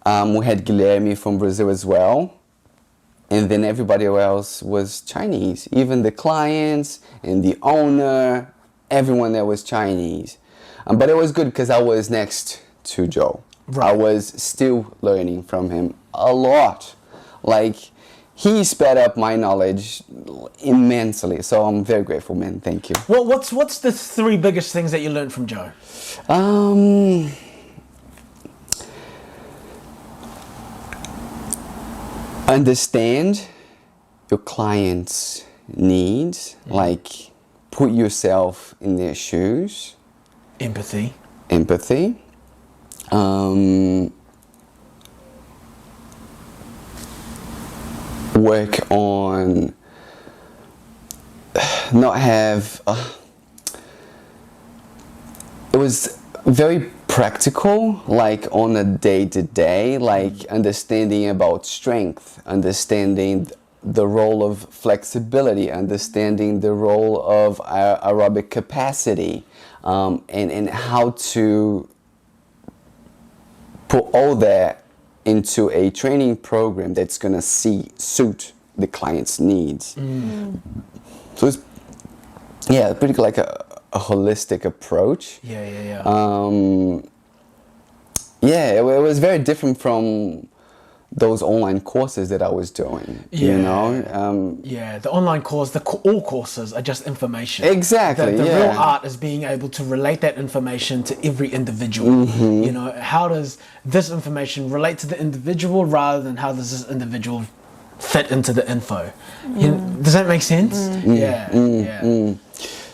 we had Guilherme from Brazil as well, and then everybody else was Chinese. Even the clients and the owner, everyone there was Chinese. But it was good because I was next to Joe. I was still learning from him a lot. Like, he sped up my knowledge immensely. So I'm very grateful, man. Thank you. Well, what's the 3 biggest things that you learned from Joe? Understand your clients' needs. Like, put yourself in their shoes. Empathy. Work on not have it was very practical, like on a day-to-day, like understanding about strength, understanding the role of flexibility, understanding the role of aerobic capacity, and how to put all that into a training program that's gonna suit the client's needs. So it's pretty like a holistic approach. It was very different from those online courses that I was doing. You know, the online course, all courses are just information. Exactly. The real art is being able to relate that information to every individual. You know, how does this information relate to the individual rather than how does this individual fit into the info? You know, does that make sense?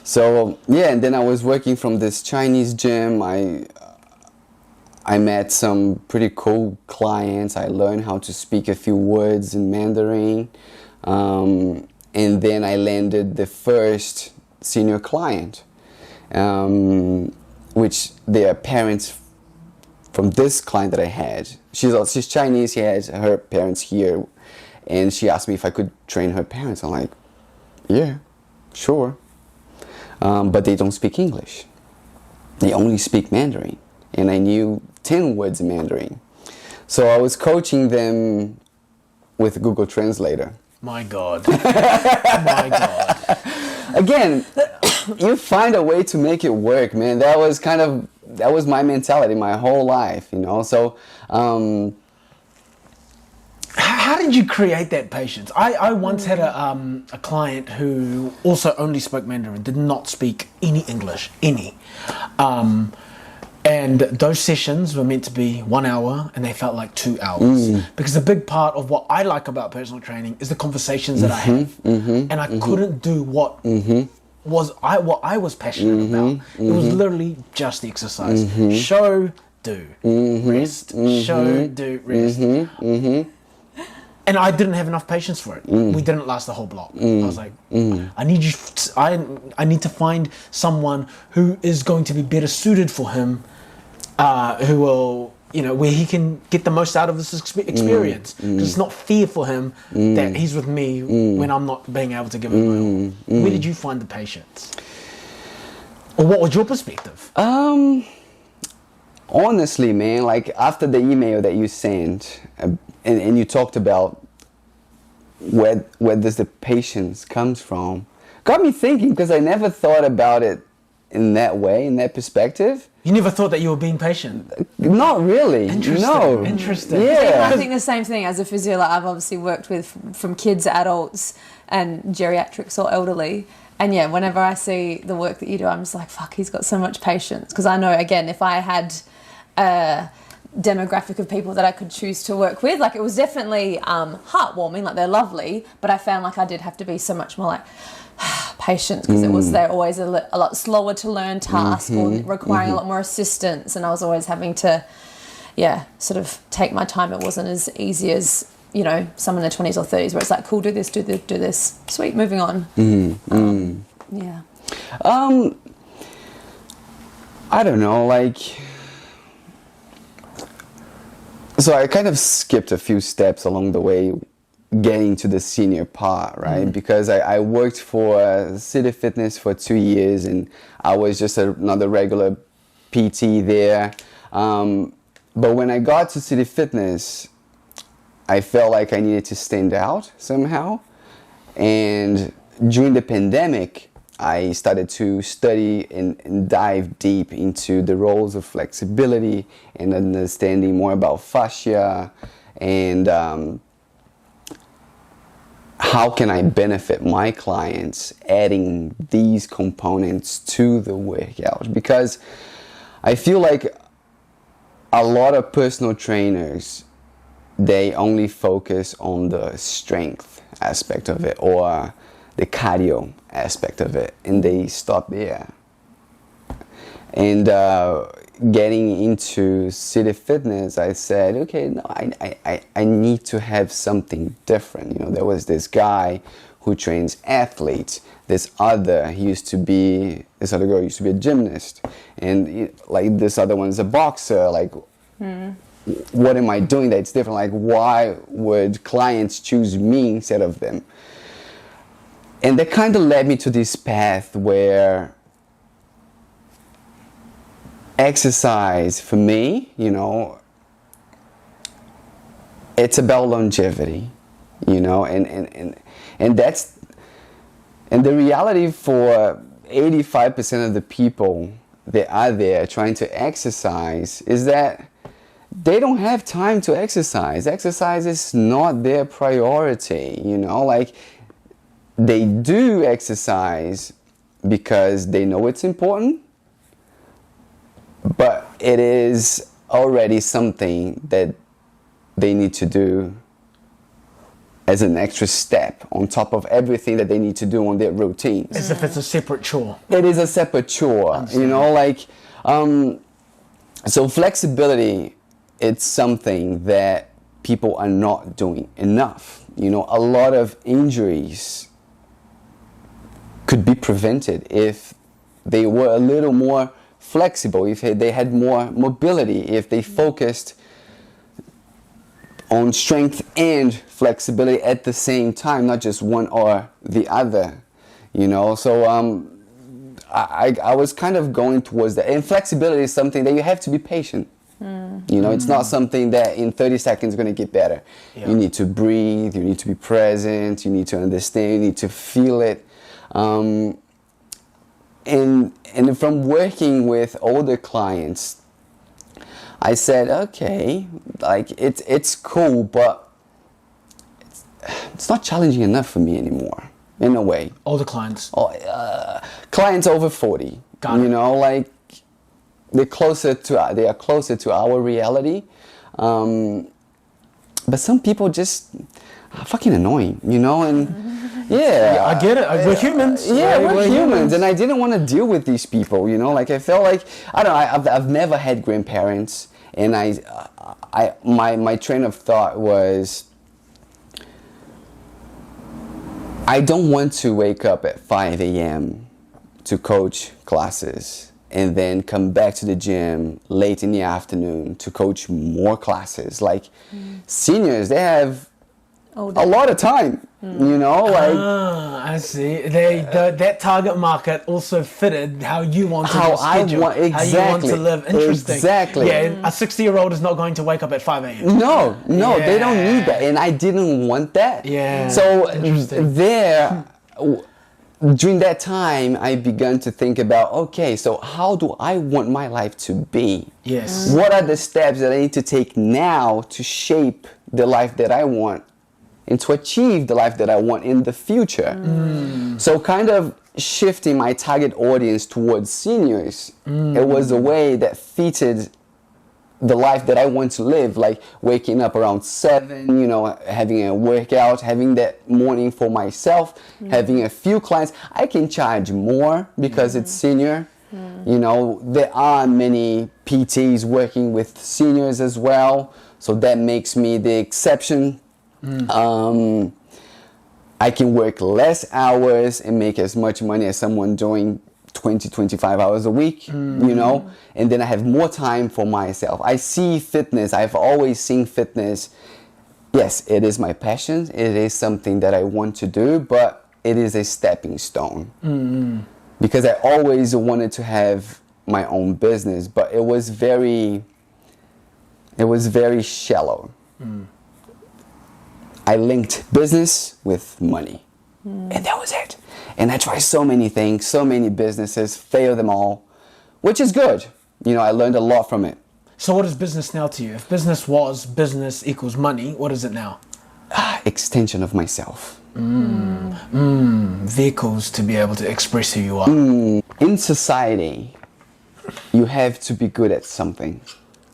So and then I was working from this Chinese gym. I met some pretty cool clients. I learned how to speak a few words in Mandarin. And then I landed the first senior client, which their parents from this client that I had. She's Chinese, she has her parents here. And she asked me if I could train her parents. I'm like, yeah, sure. But they don't speak English. They only speak Mandarin. And I knew 10 words in Mandarin. So I was coaching them with Google Translator. My God. My God. Again, you find a way to make it work, man. That was my mentality my whole life, you know. So, how did you create that patience? I once had a client who also only spoke Mandarin, did not speak any English, and those sessions were meant to be 1 hour and they felt like 2 hours. Because a big part of what I like about personal training is the conversations that I have. And I couldn't do what I was passionate about. It was literally just the exercise. Show, do, rest, show, do, rest. And I didn't have enough patience for it. We didn't last the whole block. I was like, I need to find someone who is going to be better suited for him, who will, you know, where he can get the most out of this experience. Because it's not fair for him that he's with me when I'm not being able to give him my all. Where did you find the patience? Or what was your perspective? Honestly, man, like after the email that you sent, and you talked about where does the patience comes from, got me thinking, because I never thought about it in that way, in that perspective. You never thought that you were being patient? Not really. Interesting. No. Interesting. Yeah. I think the same thing as a physio. Like I've obviously worked with from kids, adults, and geriatrics or elderly. And yeah, whenever I see the work that you do, I'm just like, fuck, he's got so much patience. Because I know, again, if I had a demographic of people that I could choose to work with, like it was definitely heartwarming, like they're lovely, but I found like I did have to be so much more like patient, because they're always a lot slower to learn task or requiring a lot more assistance, and I was always having to sort of take my time. It wasn't as easy as, you know, some in their 20s or 30s where it's like, cool, do this, sweet, moving on. Yeah. I don't know, like, so I kind of skipped a few steps along the way getting to the senior part, right? Because I worked for City Fitness for 2 years, and I was just another regular PT there. But when I got to City Fitness, I felt like I needed to stand out somehow. And during the pandemic, I started to study and dive deep into the roles of flexibility and understanding more about fascia and how can I benefit my clients adding these components to the workout. Because I feel like a lot of personal trainers, they only focus on the strength aspect of it or the cardio aspect of it, and they stop there. And getting into City Fitness, I said, okay, no, I need to have something different. You know, there was this guy who trains athletes. This other girl used to be a gymnast, and like this other one's a boxer. Like, what am I doing that's different? Like, why would clients choose me instead of them? And that kind of led me to this path where exercise for me, you know, it's about longevity, you know, and that's, and the reality for 85% of the people that are there trying to exercise is that they don't have time to exercise. Exercise is not their priority, you know, like they do exercise because they know it's important, but it is already something that they need to do as an extra step on top of everything that they need to do on their routines. As if it's a separate chore. It is a separate chore, you know, like, so flexibility, it's something that people are not doing enough. You know, a lot of injuries could be prevented if they were a little more flexible, if they had more mobility, if they focused on strength and flexibility at the same time, not just one or the other, you know. So I was kind of going towards that. And flexibility is something that you have to be patient. You know, it's not something that in 30 seconds is going to get better. Yeah. You need to breathe, you need to be present, you need to understand, you need to feel it. And from working with older clients, I said, okay, like it's cool, but it's not challenging enough for me anymore, in a way. Older clients? Clients over 40. Got it. You know, like they are closer to our reality. But some people just are fucking annoying, you know, and yeah, I get it. We're humans. Yeah, we're humans, and I didn't want to deal with these people. You know, like I felt like I don't know. I've never had grandparents, and my train of thought was I don't want to wake up at 5 a.m. to coach classes and then come back to the gym late in the afternoon to coach more classes. Like seniors, they have a lot of time. You know, like I see. That target market also fitted how you wanted how your schedule, exactly, how you want to live. Interesting. Exactly. Yeah, a 60-year-old is not going to wake up at 5 a.m. No, they don't Yeah. need that, and I didn't want that. Yeah. So Interesting. during that time, I began to think about, okay, so how do I want my life to be? Yes. What are the steps that I need to take now to shape the life that I want and to achieve the life that I want in the future? So kind of shifting my target audience towards seniors, it was a way that fitted the life that I want to live, like waking up around 7, you know, having a workout, having that morning for myself, having a few clients. I can charge more because it's senior. You know, there are many PTs working with seniors as well, so that makes me the exception. I can work less hours and make as much money as someone doing 20-25 hours a week, you know, and then I have more time for myself. I see fitness, I've always seen fitness, yes, it is my passion, it is something that I want to do, but it is a stepping stone. Because I always wanted to have my own business, but it was very shallow. I linked business with money, and that was it. And I tried so many things, so many businesses, failed them all, which is good. You know, I learned a lot from it. So what is business now to you? If business was business equals money, what is it now? Extension of myself. Vehicles to be able to express who you are. In society, you have to be good at something.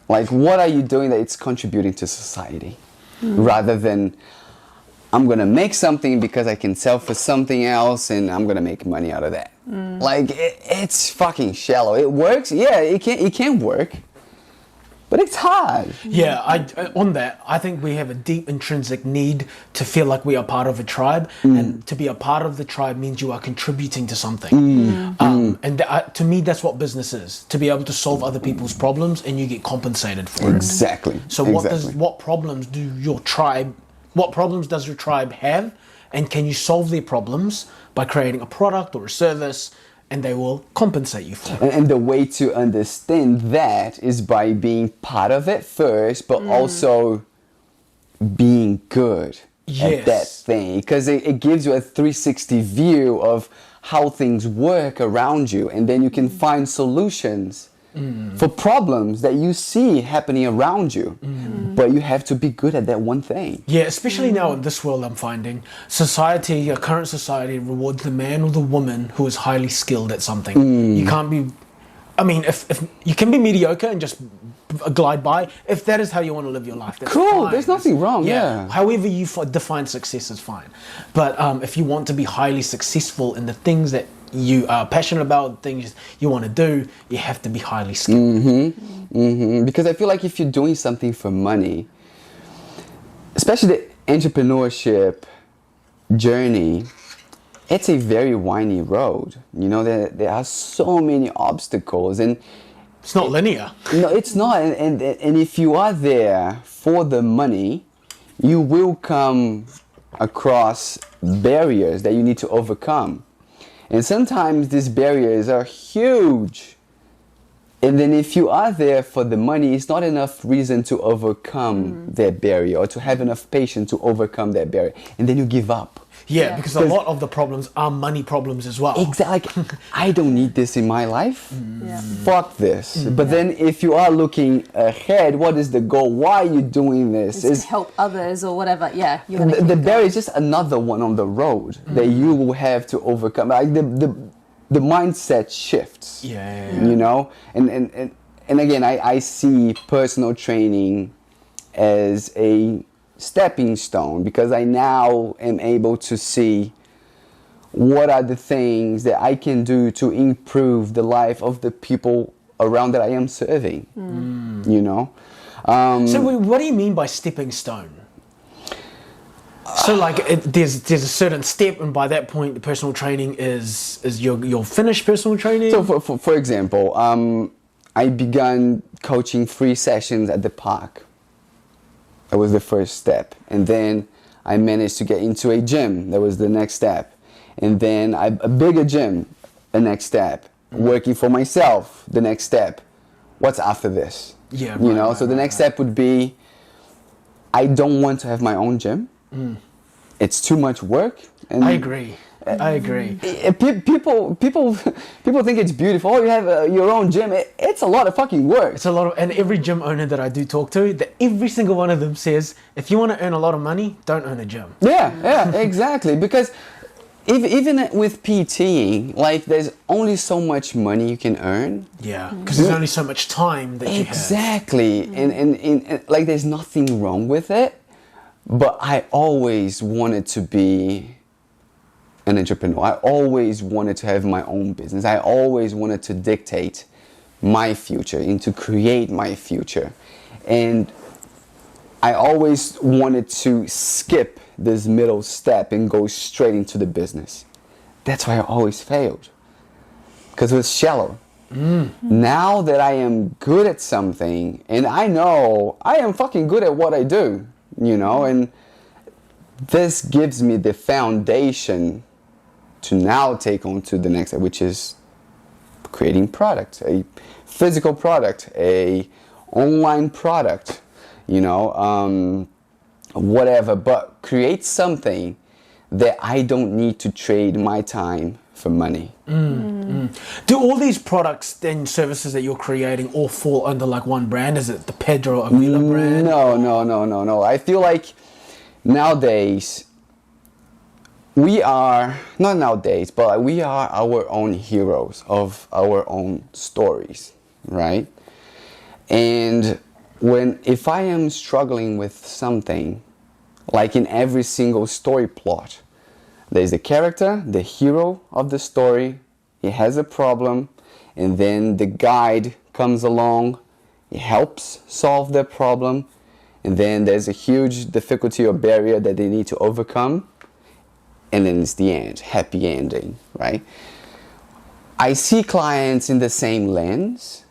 Like, what are you doing that it's contributing to society? Rather than, I'm going to make something because I can sell for something else and I'm going to make money out of that. Like, it's fucking shallow. It works. Yeah, it can work. But it's hard. Yeah, on that, I think we have a deep intrinsic need to feel like we are part of a tribe, and to be a part of the tribe means you are contributing to something. And to me, that's what business is: to be able to solve other people's problems, and you get compensated for it. Exactly. So, what problems does your tribe have, and can you solve their problems by creating a product or a service? And they will compensate you for it. And the way to understand that is by being part of it first, but also being good at that thing. Because it gives you a 360 view of how things work around you. And then you can find solutions for problems that you see happening around you. But you have to be good at that one thing. Yeah, especially now in this world, I'm finding society, current society rewards the man or the woman who is highly skilled at something. You can't be, I mean, if you can be mediocre and just glide by, if that is how you want to live your life, that's Cool, fine. there's nothing wrong, yeah. However you define success is fine. But if you want to be highly successful in the things that you are passionate about, things you want to do, you have to be highly skilled. Because I feel like if you're doing something for money, especially the entrepreneurship journey, it's a very windy road. You know, there are so many obstacles, and It's not linear. no, it's not. And if you are there for the money, you will come across barriers that you need to overcome. And sometimes these barriers are huge. And then if you are there for the money, it's not enough reason to overcome that barrier or to have enough patience to overcome that barrier. And then you give up. Yeah, because a lot of the problems are money problems as well. Exactly. Like, I don't need this in my life. Yeah. Fuck this. But then if you are looking ahead, what is the goal? Why are you doing this? It's to help others or whatever. Yeah. You're gonna the barrier is just another one on the road that you will have to overcome. Like the mindset shifts. Yeah. You know? And again, I see personal training as a stepping stone, because I now am able to see what are the things that I can do to improve the life of the people around that I am serving. You know? So what do you mean by stepping stone? So like there's a certain step, and by that point the personal training is your finished personal training? So for example, I began coaching 3 sessions at the park. That was the first step. And then I managed to get into a gym. That was the next step. And then a bigger gym, the next step. Working for myself, the next step. What's after this? Yeah, you know. So the next step would be, I don't want to have my own gym. It's too much work. And I agree. People think it's beautiful. Oh, you have your own gym. It's a lot of fucking work. It's a lot of, and every gym owner that I do talk to, every single one of them says, if you want to earn a lot of money, don't own a gym. Yeah, exactly. Because even with PTing, like there's only so much money you can earn. Yeah, because there's only so much time that you have. Exactly, and like there's nothing wrong with it, but I always wanted to be an entrepreneur. I always wanted to have my own business. I always wanted to dictate my future and to create my future. And I always wanted to skip this middle step and go straight into the business. That's why I always failed, because it was shallow. Now that I am good at something, and I know I am fucking good at what I do, you know, and this gives me the foundation to now take on to the next step, which is creating product, a physical product, a online product, you know, whatever, but create something that I don't need to trade my time for money. Do all these products and services that you're creating all fall under like one brand? Is it the Pedro Avila brand? No. I feel like nowadays, we are, not nowadays, but we are our own heroes of our own stories, right? And if I am struggling with something, like in every single story plot, there's the character, the hero of the story, he has a problem, and then the guide comes along, he helps solve the problem, and then there's a huge difficulty or barrier that they need to overcome, and then it's the end, happy ending, right? I see clients in the same lens.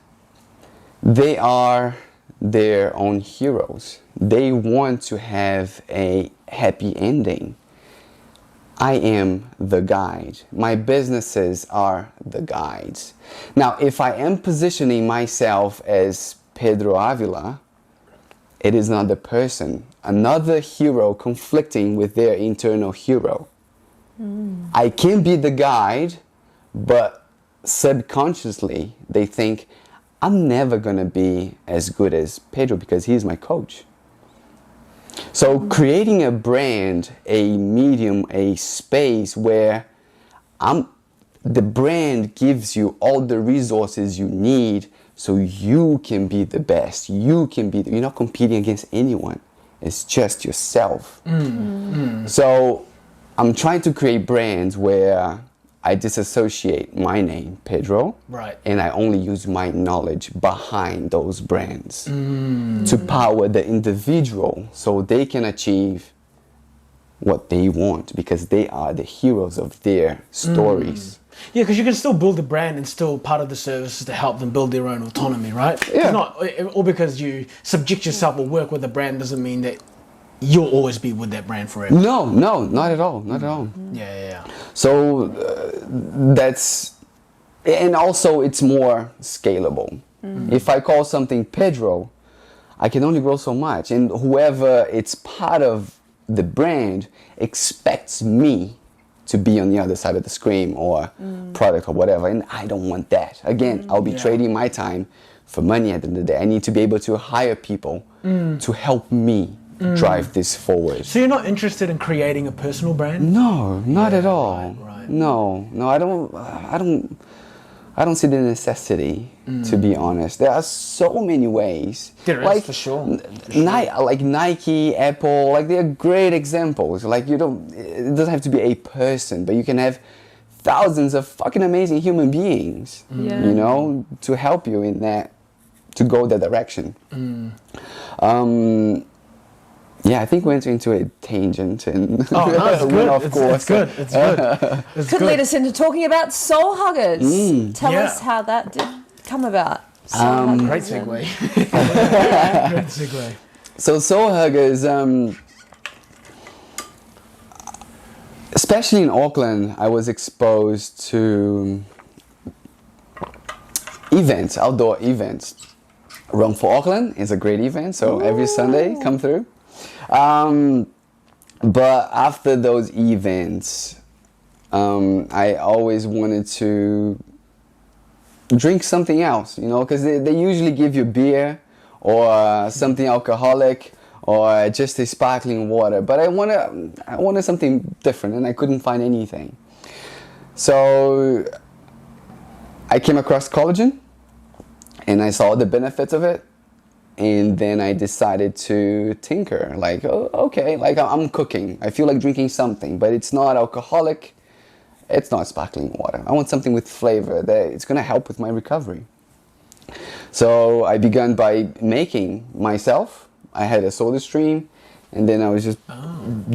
They are their own heroes. They want to have a happy ending. I am the guide. My businesses are the guides. Now, if I am positioning myself as Pedro Avila, it is not the person, another hero conflicting with their internal hero. I can be the guide, but subconsciously they think, I'm never gonna be as good as Pedro because he's my coach. So creating a brand, a medium, a space where the brand gives you all the resources you need so you can be the best. You're not competing against anyone. It's just yourself. So I'm trying to create brands where I disassociate my name, Pedro, right, and I only use my knowledge behind those brands to power the individual so they can achieve what they want because they are the heroes of their stories. Yeah, because you can still build a brand and still part of the service is to help them build their own autonomy, right? Yeah. Or because you subject yourself or work with a brand doesn't mean that you'll always be with that brand forever. No, not at all, not at all. Yeah. So that's, and also it's more scalable. If I call something Pedro, I can only grow so much, and whoever it's part of the brand expects me to be on the other side of the screen or product or whatever, and I don't want that. Again, I'll be trading my time for money at the end of the day. I need to be able to hire people to help me drive this forward. So you're not interested in creating a personal brand? No, not at all. Right. No, I don't see the necessity, to be honest. There are so many ways. There is, for sure. Like Nike, Apple, like they're great examples. Like it doesn't have to be a person, but you can have thousands of fucking amazing human beings, you know, to help you in that, to go that direction. Yeah, I think we went into a tangent and it's good. It's good. It's Could good. lead us into talking about soul huggers. Tell us how that did come about. Great segue. Great segue. So soul huggers, especially in Auckland, I was exposed to events, outdoor events. Run for Auckland is a great event, so every Sunday come through. But after those events, I always wanted to drink something else, you know, because they usually give you beer or something alcoholic or just a sparkling water. But I wanted something different, and I couldn't find anything. So I came across collagen, and I saw the benefits of it. And then I decided to tinker, like, oh, okay, like I'm cooking. I feel like drinking something, but it's not alcoholic. It's not sparkling water. I want something with flavor that it's gonna help with my recovery. So I began by making myself. I had a soda stream, and then I was just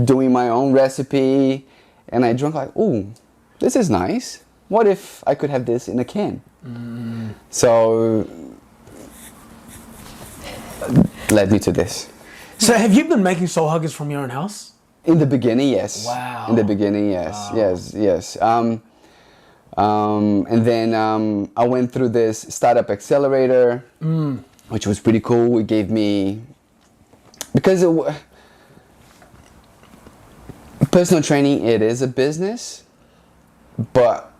doing my own recipe, and I drank like, ooh, this is nice. What if I could have this in a can? So led me to this. So have you been making soul huggers from your own house? In the beginning, yes. Wow. In the beginning, yes, wow. yes. And then I went through this startup accelerator, which was pretty cool. It gave me, because personal training, it is a business, but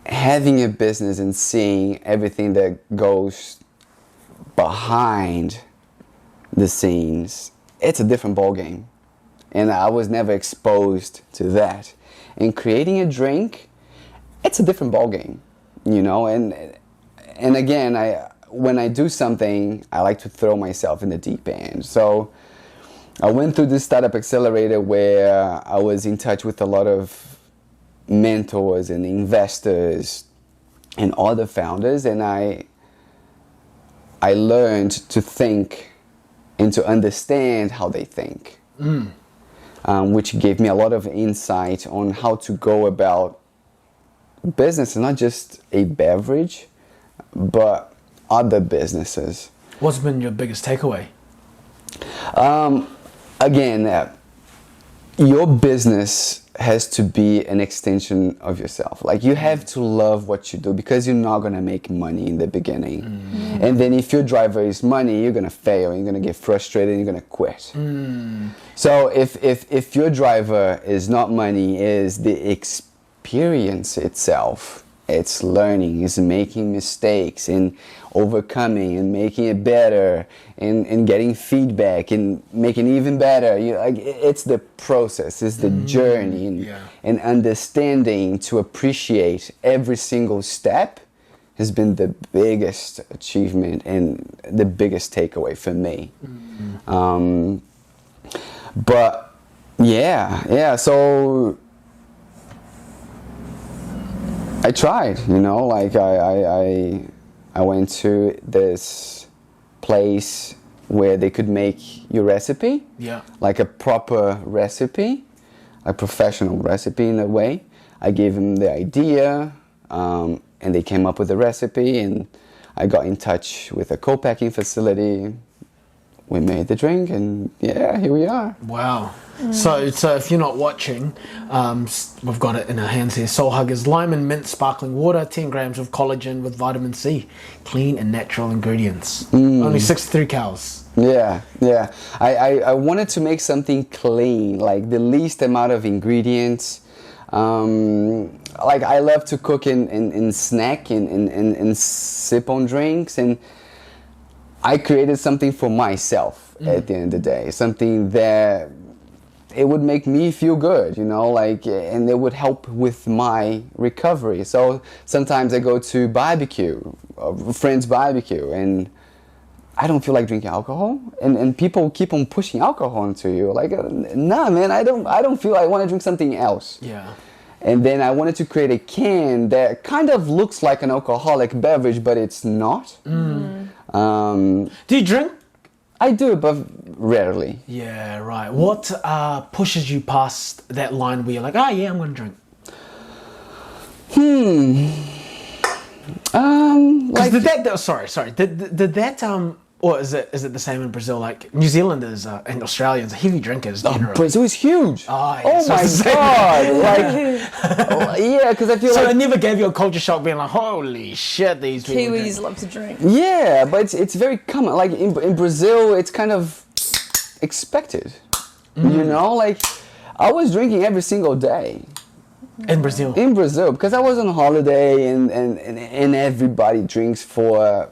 having a business and seeing everything that goes behind the scenes, it's a different ballgame. And I was never exposed to that. And creating a drink, it's a different ballgame, you know. And again, when I do something, I like to throw myself in the deep end. So I went through this startup accelerator where I was in touch with a lot of mentors and investors and other founders, and I learned to think and to understand how they think, which gave me a lot of insight on how to go about business, not just a beverage, but other businesses. What's been your biggest takeaway? Again, your business has to be an extension of yourself. Like, you have to love what you do, because you're not going to make money in the beginning. And then if your driver is money, you're going to fail, you're going to get frustrated, and you're going to quit. So if your driver is not money, is the experience itself, it's learning, it's making mistakes and overcoming and making it better and getting feedback and making it even better. It's the process, it's the journey, and understanding to appreciate every single step has been the biggest achievement and the biggest takeaway for me. But yeah, so I tried, you know, like I went to this place where they could make your recipe, like a proper recipe, a professional recipe in a way. I gave them the idea, and they came up with a recipe, and I got in touch with a co-packing facility. We made the drink, and yeah, here we are. Wow. So if you're not watching, we've got it in our hands here. Soul Huggers Lime and Mint Sparkling Water, 10 grams of collagen with vitamin C. Clean and natural ingredients. Only 63 calories. Yeah. I wanted to make something clean, like the least amount of ingredients. Like, I love to cook and snack and sip on drinks, and I created something for myself at the end of the day. Something that it would make me feel good, you know, like, and it would help with my recovery. So sometimes I go to barbecue, friends barbecue, and I don't feel like drinking alcohol, and people keep on pushing alcohol into you. Like, nah, man, I don't feel I want to drink something else. Yeah. And then I wanted to create a can that kind of looks like an alcoholic beverage, but it's not. Do you drink? I do, but rarely. Yeah, right. What pushes you past that line where you're like, yeah, I'm going to drink? Like, did that Or is it the same in Brazil? Like New Zealanders and Australians are heavy drinkers generally. Brazil is huge. Oh, yeah, oh so my it's the same. god! Like, yeah, because I feel So like it never gave you a culture shock being like, holy shit, these people Kiwis drink. love to drink. yeah, but it's very common. Like in Brazil, it's kind of expected. You know, like I was drinking every single day In Brazil. in Brazil because I was on holiday and everybody drinks for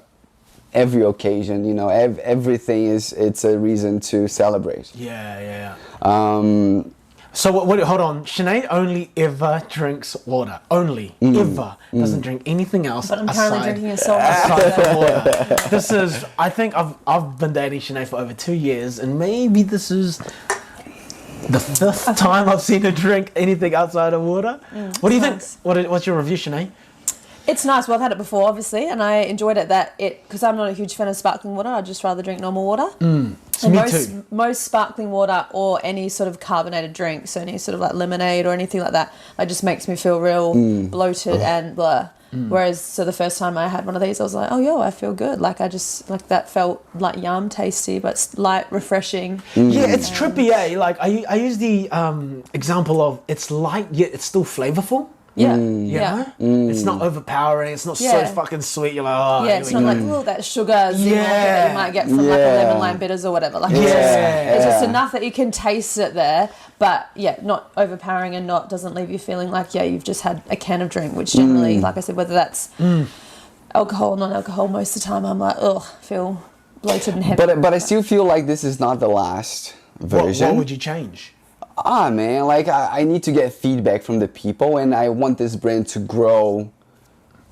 every occasion. You know, everything it's a reason to celebrate. Yeah. Um, So what, hold on, Sinead only ever drinks water. Only ever doesn't drink anything else. But I'm currently aside, drinking a soda. aside from water. This is. I think I've been dating Sinead for over 2 years, and maybe this is the 5th time I've seen her drink anything outside of water. What do you nice. think? What's your review, Sinead? It's nice. Well, I've had it before, obviously, and I enjoyed it. Because I'm not a huge fan of sparkling water. I'd just rather drink normal water. And me too. most sparkling water or any sort of carbonated drink, so any sort of like lemonade or anything like that, it just makes me feel real bloated and blah. Whereas, so the first time I had one of these, I was like, oh, yo, I feel good. Like, I just, like, that felt like yum tasty, but light, refreshing. Yeah, it's trippy, eh? Like I use the example of it's light yet it's still flavorful. Yeah. You Yeah. know? It's not overpowering. It's not so Yeah. fucking sweet. You're like, oh, Yeah, here it's we not go. like, oh, that sugar zing that you might get from like a Yeah. lemon lime bitters or whatever. Like, Yeah. it's just enough that you can taste it there, but yeah, not overpowering and doesn't leave you feeling like, yeah, you've just had a can of drink, which generally, like I said, whether that's alcohol or non-alcohol, most of the time I'm like, ugh, feel bloated and heavy. but I still feel like this is not the last version. What would you change? Man, like I need to get feedback from the people, and I want this brand to grow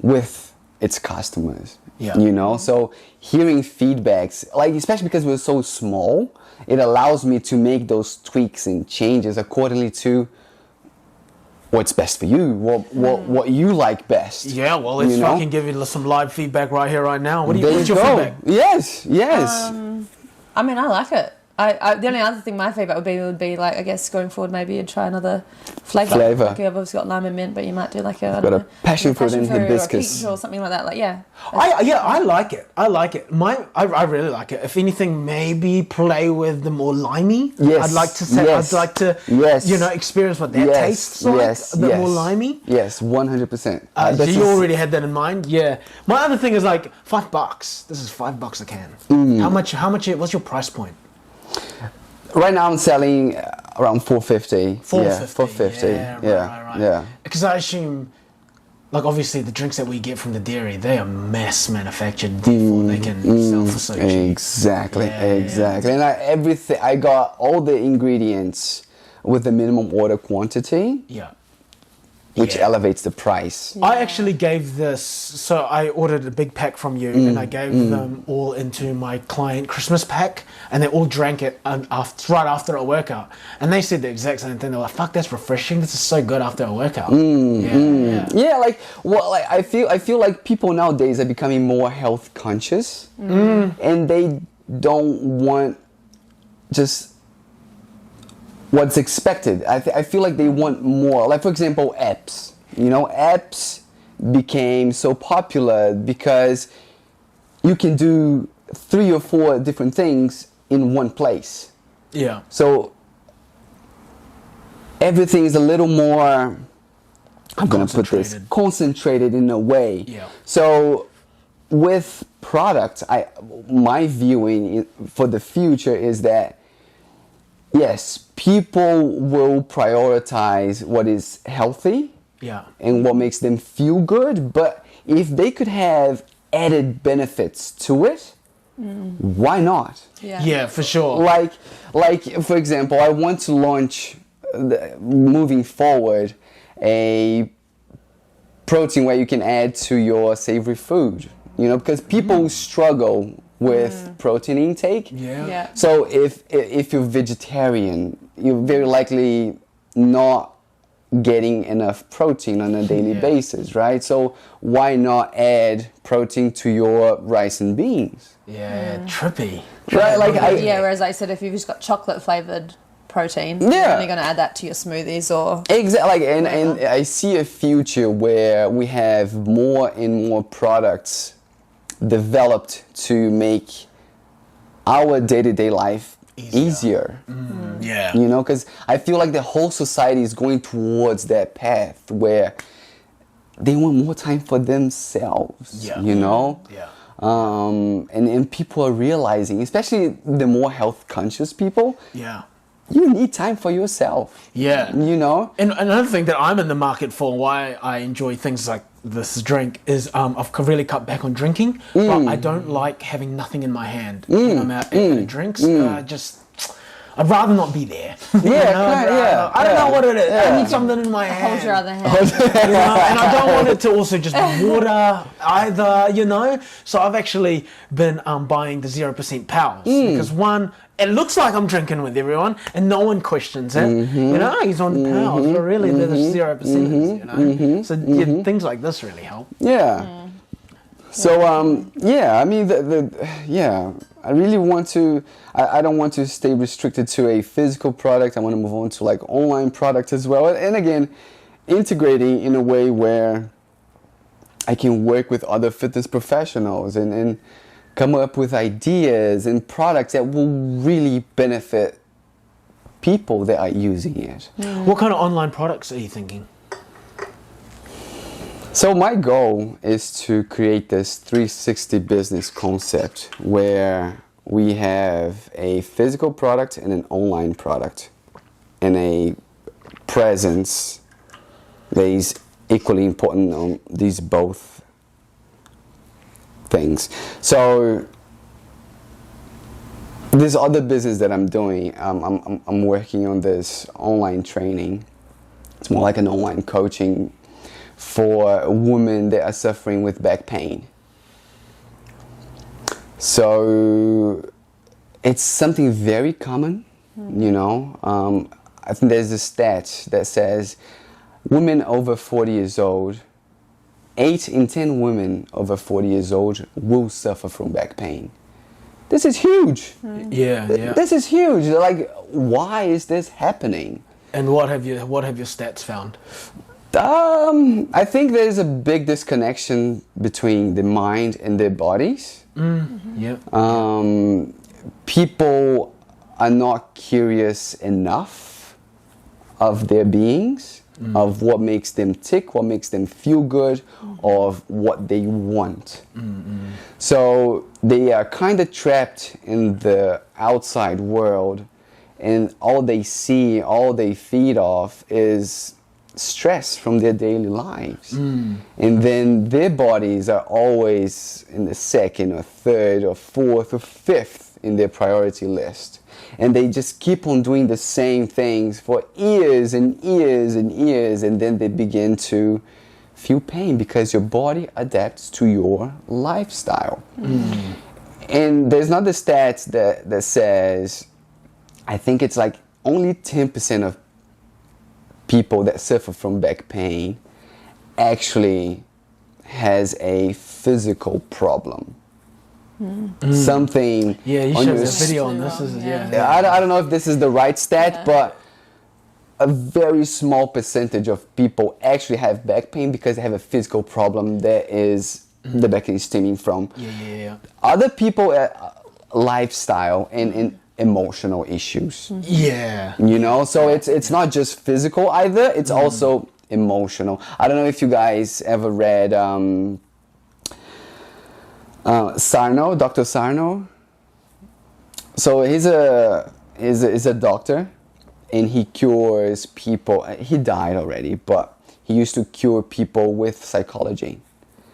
with its customers. Yeah. You know, so hearing feedbacks, like especially because we're so small, it allows me to make those tweaks and changes accordingly to what's best for you, what you like best. Yeah, well, let's You know? fucking give you some live feedback right here, right now. There What's you your go. feedback? Yes. I mean, I like it. The only other thing my favourite would be like, I guess going forward maybe you'd try another flavour. Like you've obviously got lime and mint, but you might do like I don't know, passion fruit and hibiscus. or peach or something like that. Like I like it. I like it. I really like it. If anything, maybe play with the more limey. Yes. I'd like to say. Yes. I'd like to. Yes. You know, experience what that tastes like. A bit more limey. Yes, 100%. So you already had that in mind. Yeah. My other thing is like $5. This is $5 a can. How much? What's your price point? Right now I'm selling around 450. $4.50. Yeah, 450. Right. Yeah. Because I assume, like obviously the drinks that we get from the dairy, they are mass manufactured, therefore they can sell for so cheap. Exactly. Yeah. And I got all the ingredients with the minimum order quantity, Yeah. which Yeah. elevates the price. I actually gave this, so I ordered a big pack from you and I gave them all into my client Christmas pack and they all drank it right after a workout. And they said the exact same thing. They were like, fuck, that's refreshing. This is so good after a workout. Yeah, like I feel like people nowadays are becoming more health conscious, and they don't want just what's expected. I feel like they want more. Like for example, apps. You know, apps became so popular because you can do 3 or 4 different things in one place. Yeah. So everything is a little more, I'm going to put this, concentrated in a way. Yeah. So with products, my viewing for the future is that, yes, people will prioritize what is healthy. Yeah. And what makes them feel good, but if they could have added benefits to it, why not? Yeah, for sure. Like for example, I want to launch moving forward a protein where you can add to your savory food, you know, because people struggle with protein intake. Yeah. So if you're vegetarian, you're very likely not getting enough protein on a daily basis, right? So why not add protein to your rice and beans? Yeah, trippy. Right, like whereas I said if you've just got chocolate flavoured protein, you're only going to add that to your smoothies or... Exactly, and I see a future where we have more and more products developed to make our day-to-day life easier. Yeah. You know, because I feel like the whole society is going towards that path where they want more time for themselves. Yeah. You know. Yeah. And people are realizing, especially the more health conscious people, Yeah. you need time for yourself. Yeah. You know? And another thing that I'm in the market for, why I enjoy things like this drink, is I've really cut back on drinking, but I don't like having nothing in my hand when I'm out at drinks. I'd rather not be there. Yeah, I don't know what it is. I need something in my hand. Hold your other hand. You know, and I don't want it to also just be water either, you know. So I've actually been buying the 0% pals because one, it looks like I'm drinking with everyone and no one questions it. You know, he's on the pals, but really they're the 0%ers, you know. So yeah, things like this really help. Yeah. So I mean I really want to. I don't want to stay restricted to a physical product. I want to move on to like online product as well. And again, integrating in a way where I can work with other fitness professionals and come up with ideas and products that will really benefit people that are using it. What kind of online products are you thinking? So my goal is to create this 360 business concept where we have a physical product and an online product and a presence that is equally important on these both things. So this other business that I'm doing, I'm working on this online training. It's more like an online coaching for women that are suffering with back pain. So it's something very common, you know. I think there's a stat that says women over 40 years old, 8 in 10 women over 40 years old will suffer from back pain. This is huge. Yeah. This is huge. Like, why is this happening? And what have your stats found? I think there's a big disconnection between the mind and their bodies. Yeah. People are not curious enough of their beings, of what makes them tick, what makes them feel good, of what they want. So they are kind of trapped in the outside world, and all they see, all they feed off is stress from their daily lives. And then their bodies are always in the second or third or fourth or fifth in their priority list. And they just keep on doing the same things for years and years and years, and then they begin to feel pain because your body adapts to your lifestyle. And there's not the stats that says, I think it's like only 10% of people that suffer from back pain actually has a physical problem. Something. Yeah, you on showed your a video on this. I don't know if this is the right stat, but a very small percentage of people actually have back pain because they have a physical problem that is the back is stemming from. Other people, lifestyle and emotional issues. You know, so it's not just physical either, it's also emotional. I don't know if you guys ever read Sarno, Dr. Sarno. So he's a doctor, and he cures people. He died already, but he used to cure people with psychology.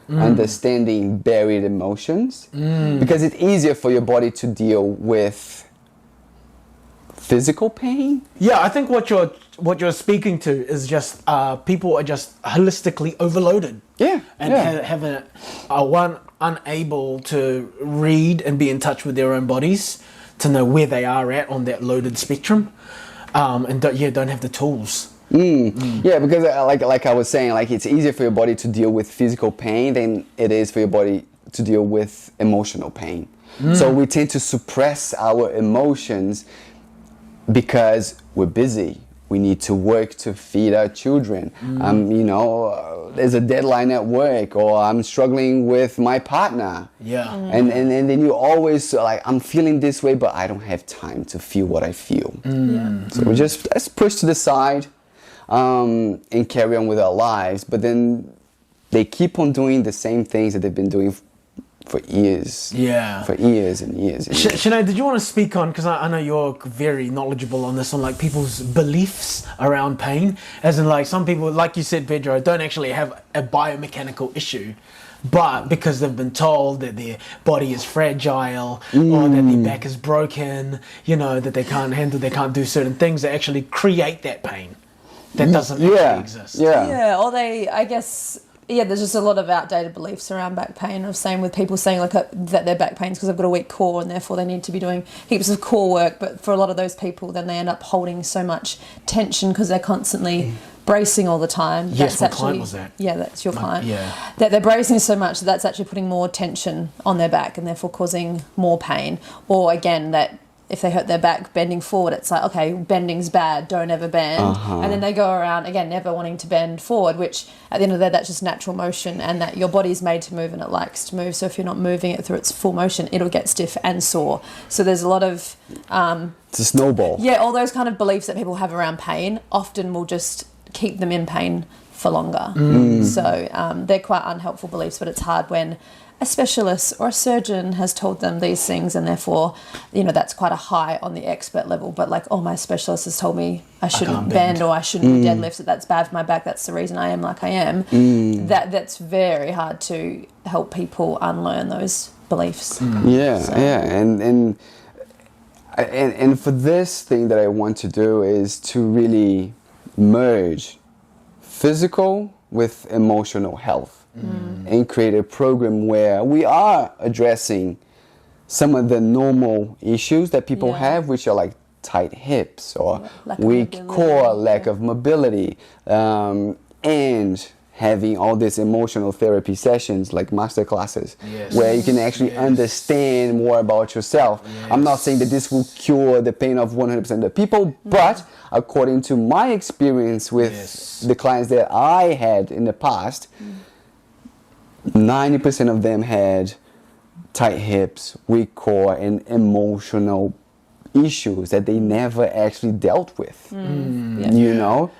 Understanding buried emotions, because it's easier for your body to deal with physical pain. Yeah, I think what you're speaking to is just people are just holistically overloaded. And one unable to read and be in touch with their own bodies to know where they are at on that loaded spectrum, and don't have the tools. Yeah, because like I was saying, like it's easier for your body to deal with physical pain than it is for your body to deal with emotional pain. So we tend to suppress our emotions because we're busy, we need to work to feed our children. You know, there's a deadline at work, or I'm struggling with my partner. Yeah. And then you always like, I'm feeling this way, but I don't have time to feel what I feel. So we just, let's push to the side and carry on with our lives. But then they keep on doing the same things that they've been doing for years. Yeah. For years and years and years. Sinead, did you want to speak on, because I know you're very knowledgeable on this, on like people's beliefs around pain, as in like some people, like you said, Pedro, don't actually have a biomechanical issue, but because they've been told that their body is fragile or that their back is broken, you know, that they can't do certain things, they actually create that pain that doesn't actually exist. Yeah, or they, I guess, there's just a lot of outdated beliefs around back pain. Of same with people saying like that their back pain's because they've got a weak core and therefore they need to be doing heaps of core work. But for a lot of those people, then they end up holding so much tension because they're constantly bracing all the time. Yes, my client was that. Yeah, that's your client. Yeah. That they're bracing so much that that's actually putting more tension on their back and therefore causing more pain. Or again, that if they hurt their back bending forward, it's like, okay, bending's bad, don't ever bend. And then they go around, again, never wanting to bend forward, which at the end of the day, that's just natural motion, and that your body's made to move and it likes to move. So if you're not moving it through its full motion, it'll get stiff and sore. So there's a lot of... it's a snowball. Yeah, all those kind of beliefs that people have around pain often will just keep them in pain for longer. So they're quite unhelpful beliefs, but it's hard when a specialist or a surgeon has told them these things, and therefore, you know, that's quite a high on the expert level. But like, oh, my specialist has told me I shouldn't bend or I shouldn't do deadlifts, that that's bad for my back, that's the reason I am like I am. That's very hard to help people unlearn those beliefs. And for this thing that I want to do is to really merge physical with emotional health. And create a program where we are addressing some of the normal issues that people have, which are like tight hips or weak core, lack of mobility, and having all these emotional therapy sessions like master classes where you can actually understand more about yourself. I'm not saying that this will cure the pain of 100% of the people, but according to my experience with the clients that I had in the past, 90% of them had tight hips, weak core, and emotional issues that they never actually dealt with. You know?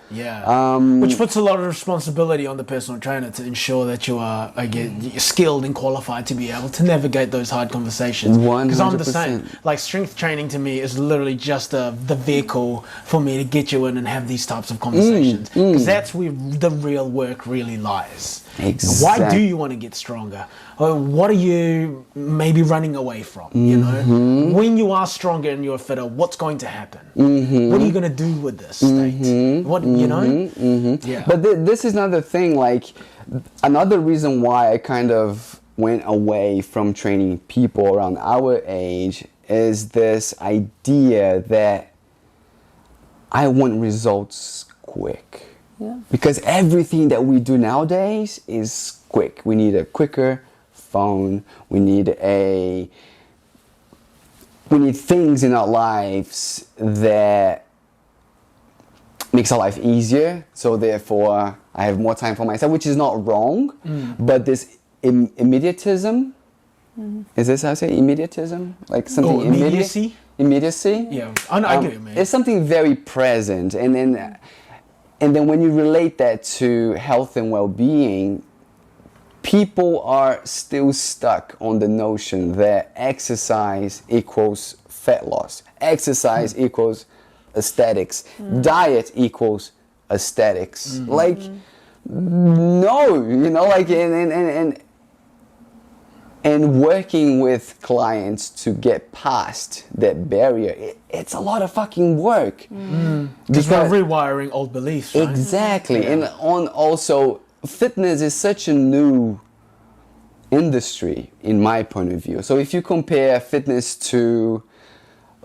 Which puts a lot of responsibility on the personal trainer to ensure that you are, again, skilled and qualified to be able to navigate those hard conversations. 100%. Because I'm the same. Like, strength training to me is literally just the vehicle for me to get you in and have these types of conversations. Because that's where the real work really lies. Exactly. Why do you want to get stronger? Or what are you maybe running away from? You know, when you are stronger and you're fitter, what's going to happen? What are you going to do with this state? What you know? But this is another thing. Like, another reason why I kind of went away from training people around our age is this idea that I want results quick. Because everything that we do nowadays is quick. We need a quicker phone. We need things in our lives that makes our life easier. So therefore, I have more time for myself, which is not wrong. But this immediatism, is this how I say immediatism? Like something immediacy? Immediacy? Yeah, I get it, man. It's something very present, and then when you relate that to health and well-being, people are still stuck on the notion that exercise equals fat loss, exercise equals aesthetics, diet equals aesthetics. Like, no, you know, like, and working with clients to get past that barrier, it's a lot of fucking work. Because we're rewiring old beliefs, right? Exactly. And also, fitness is such a new industry, in my point of view. So if you compare fitness to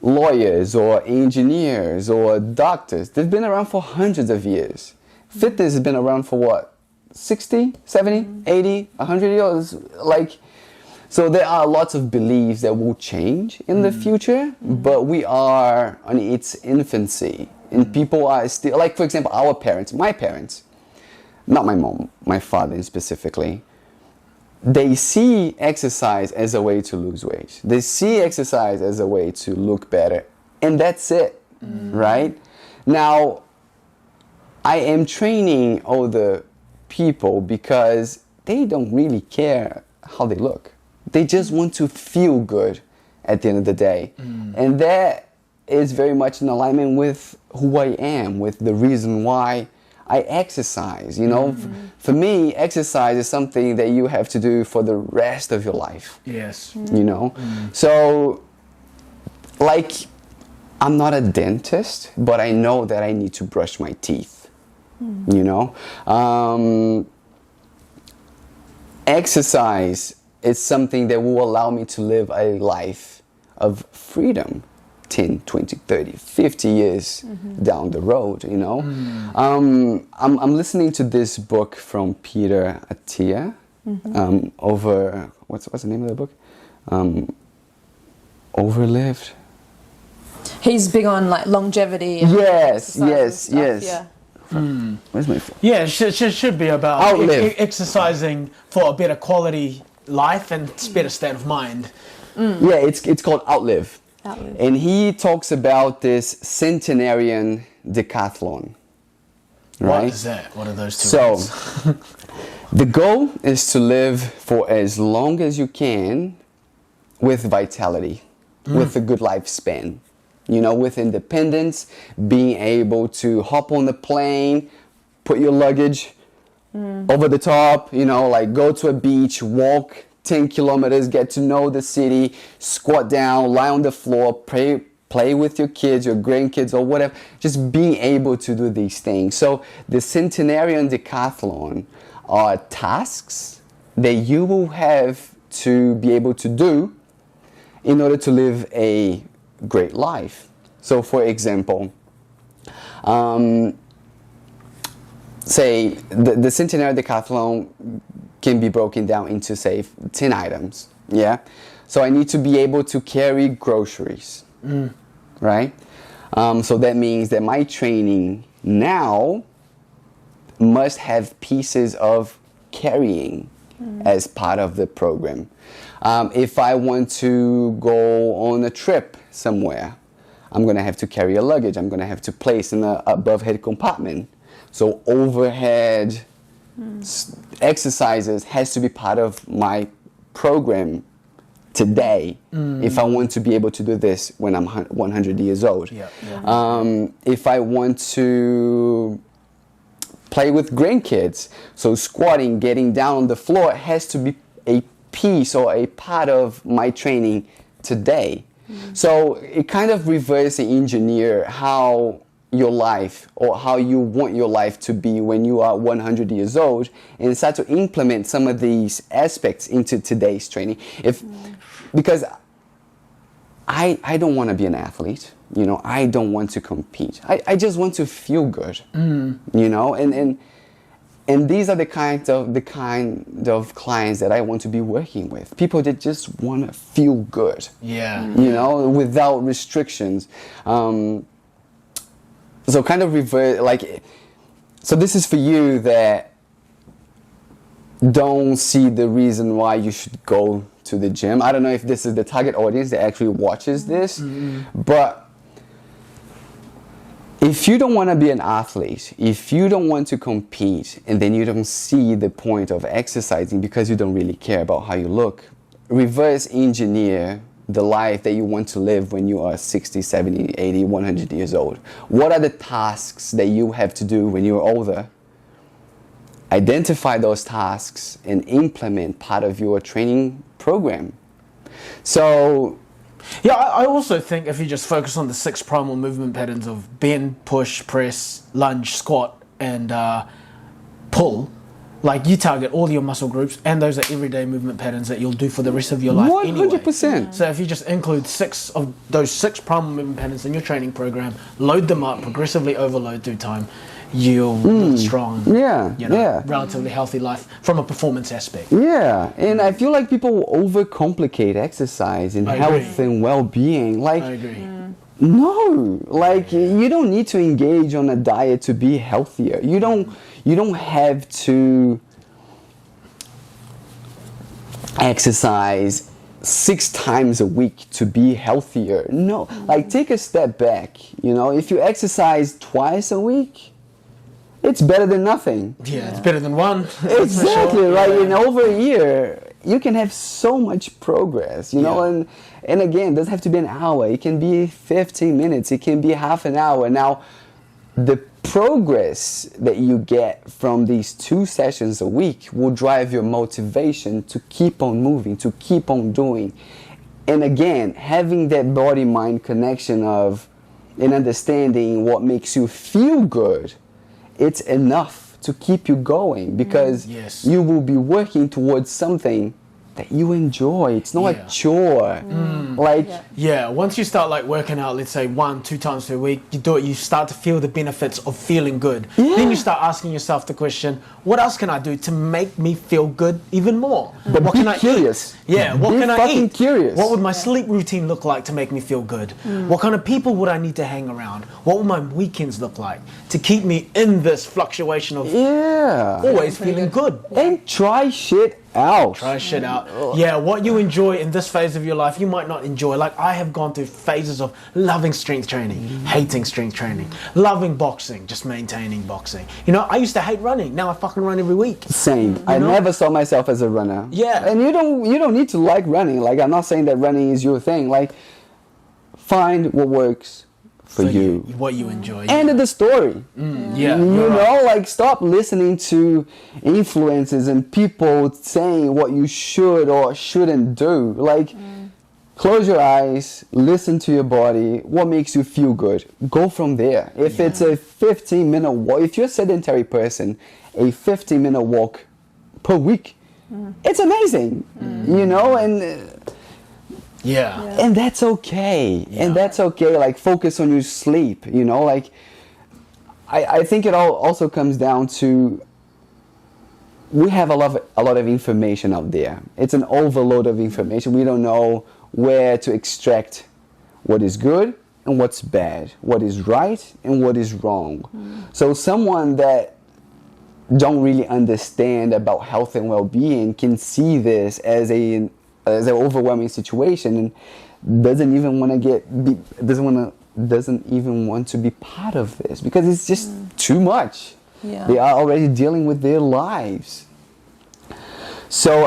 lawyers or engineers or doctors, they've been around for hundreds of years. Fitness has been around for what? 60, 70, 80, 100 years? Like... So there are lots of beliefs that will change in the future, but we are on its infancy And people are still, like, for example, our parents, my parents, not my mom, my father specifically, they see exercise as a way to lose weight. They see exercise as a way to look better. And that's it, right? Now, I am training older people because they don't really care how they look. They just want to feel good at the end of the day. And that is very much in alignment with who I am, with the reason why I exercise. You know, for me, exercise is something that you have to do for the rest of your life. Yes. You know, so like, I'm not a dentist, but I know that I need to brush my teeth. You know, exercise is something that will allow me to live a life of freedom 10, 20, 30, 50 years down the road, you know. I'm listening to this book from Pedro Avila, over, what's the name of the book? Overlived? He's big on like longevity. And Yes. Yeah. Where's my phone? Yeah, it should be about Outlive. exercising for a better quality life and better state of mind. Yeah, it's called Outlive. And he talks about this centenarian decathlon. Right? What is that? What are those two So, words? the goal is to live for as long as you can with vitality, with a good lifespan. You know, with independence, being able to hop on the plane, put your luggage over the top, you know, like go to a beach, walk 10 kilometers, get to know the city, squat down, lie on the floor, play with your kids, your grandkids, or whatever. Just being able to do these things. So the centenarian decathlon are tasks that you will have to be able to do in order to live a great life. So for example, say the centenarian decathlon can be broken down into, say, 10 items, yeah? So I need to be able to carry groceries, right? So that means that my training now must have pieces of carrying as part of the program. If I want to go on a trip somewhere, I'm gonna have to carry a luggage. I'm gonna have to place in the above head compartment. So overhead exercises has to be part of my program today if I want to be able to do this when I'm 100 years old. If I want to play with grandkids, so squatting, getting down on the floor has to be a piece or a part of my training today. So it kind of reverse engineer how your life or how you want your life to be when you are 100 years old, and start to implement some of these aspects into today's training. Because I don't want to be an athlete, you know, I don't want to compete. I just want to feel good, you know, and these are the kind of clients that I want to be working with. People that just want to feel good, you know, without restrictions. So kind of reverse, like, so this is for you that don't see the reason why you should go to the gym. I don't know if this is the target audience that actually watches this, but if you don't want to be an athlete, if you don't want to compete, and then you don't see the point of exercising because you don't really care about how you look, reverse engineer the life that you want to live when you are 60, 70, 80, 100 years old. What are the tasks that you have to do when you're older? Identify those tasks and implement part of your training program. So, yeah, I also think if you just focus on the 6 primal movement patterns of bend, push, press, lunge, squat, and pull, like you target all your muscle groups, and those are everyday movement patterns that you'll do for the rest of your life 100%. anyway. So if you just include 6 of those 6 primal movement patterns in your training program, load them up, progressively overload through time, you'll live a strong, relatively healthy life from a performance aspect. Yeah, and I feel like people overcomplicate exercise and health and well-being. Like, I agree. No, like you don't need to engage on a diet to be healthier. You don't have to exercise 6 times a week to be healthier. No, like take a step back. You know, if you exercise twice a week, it's better than nothing. Yeah, it's better than one. Exactly, Sure. right? In over a year, you can have so much progress, you know, and again, it doesn't have to be an hour. It can be 15 minutes. It can be half an hour. Now, the progress that you get from these 2 sessions a week will drive your motivation to keep on moving, to keep on doing. And again, having that body-mind connection of and understanding what makes you feel good, it's enough to keep you going, because you will be working towards something that you enjoy. It's not a chore. Once you start like working out, let's say 1-2 times per week, you do it, you start to feel the benefits of feeling good. Then you start asking yourself the question, what else can I do to make me feel good even more? But what be can I curious. eat? Yeah, what Be can I fucking eat? curious. What would my sleep routine look like to make me feel good? What kind of people would I need to hang around? What would my weekends look like to keep me in this fluctuation of always feeling good? And try shit out. Try shit out. Yeah, what you enjoy in this phase of your life, you might not enjoy. Like I have gone through phases of loving strength training, hating strength training, loving boxing, just maintaining boxing. You know, I used to hate running. Now I fucking run every week. Same. I never saw myself as a runner. Yeah. And you don't need to like running. Like I'm not saying that running is your thing. Like find what works for you. What you enjoy. End of the story. Yeah. You know, like stop listening to influences and people saying what you should or shouldn't do. Like close your eyes, listen to your body, what makes you feel good. Go from there. If it's a 15-minute walk, if you're a sedentary person, a 15-minute walk per week, it's amazing. You know, and and that's okay. And that's okay. Like focus on your sleep, you know, like I think it all also comes down to we have a lot of information out there. It's an overload of information. We don't know where to extract what is good and what's bad, what is right and what is wrong. So someone that don't really understand about health and well-being can see this as an overwhelming situation and doesn't even want to be part of this because it's just too much. They are already dealing with their lives. So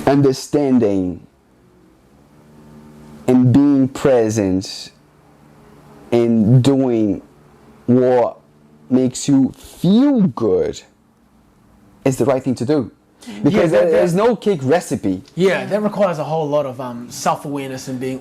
understanding and being present and doing what makes you feel good is the right thing to do. Because there's no cake recipe. Yeah, that requires a whole lot of self-awareness and be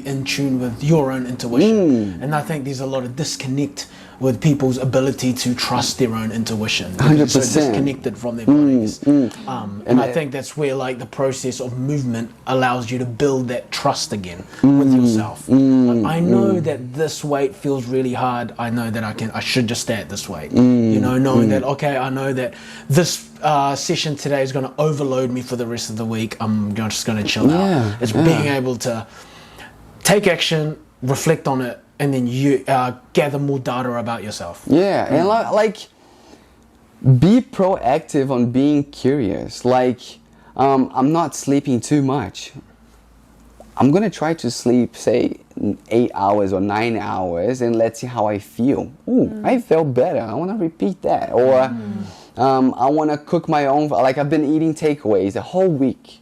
in tune with your own intuition. And I think there's a lot of disconnect with people's ability to trust their own intuition. 100%. So disconnected from their bodies. And I think that's where like the process of movement allows you to build that trust again with yourself. Like, I know that this weight feels really hard. I know that I should just stay at this weight. You know, knowing that, okay, I know that this session today is going to overload me for the rest of the week. I'm just going to chill out. It's being able to take action, reflect on it, and then you gather more data about yourself. And like be proactive on being curious. Like I'm not sleeping too much. I'm gonna try to sleep, say 8 hours or 9 hours, and let's see how I feel. I felt better. I want to repeat that. Or I want to cook my own. Like I've been eating takeaways a whole week.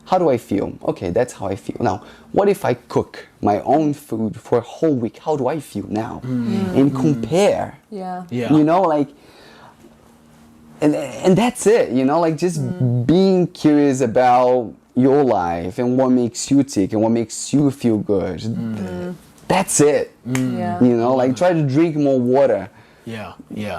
How do I feel? Okay, that's how I feel. Now, what if I cook my own food for a whole week? How do I feel now? And compare. You know, like, and that's it. You know, like just being curious about your life and what makes you tick and what makes you feel good. That's it. You know, like try to drink more water.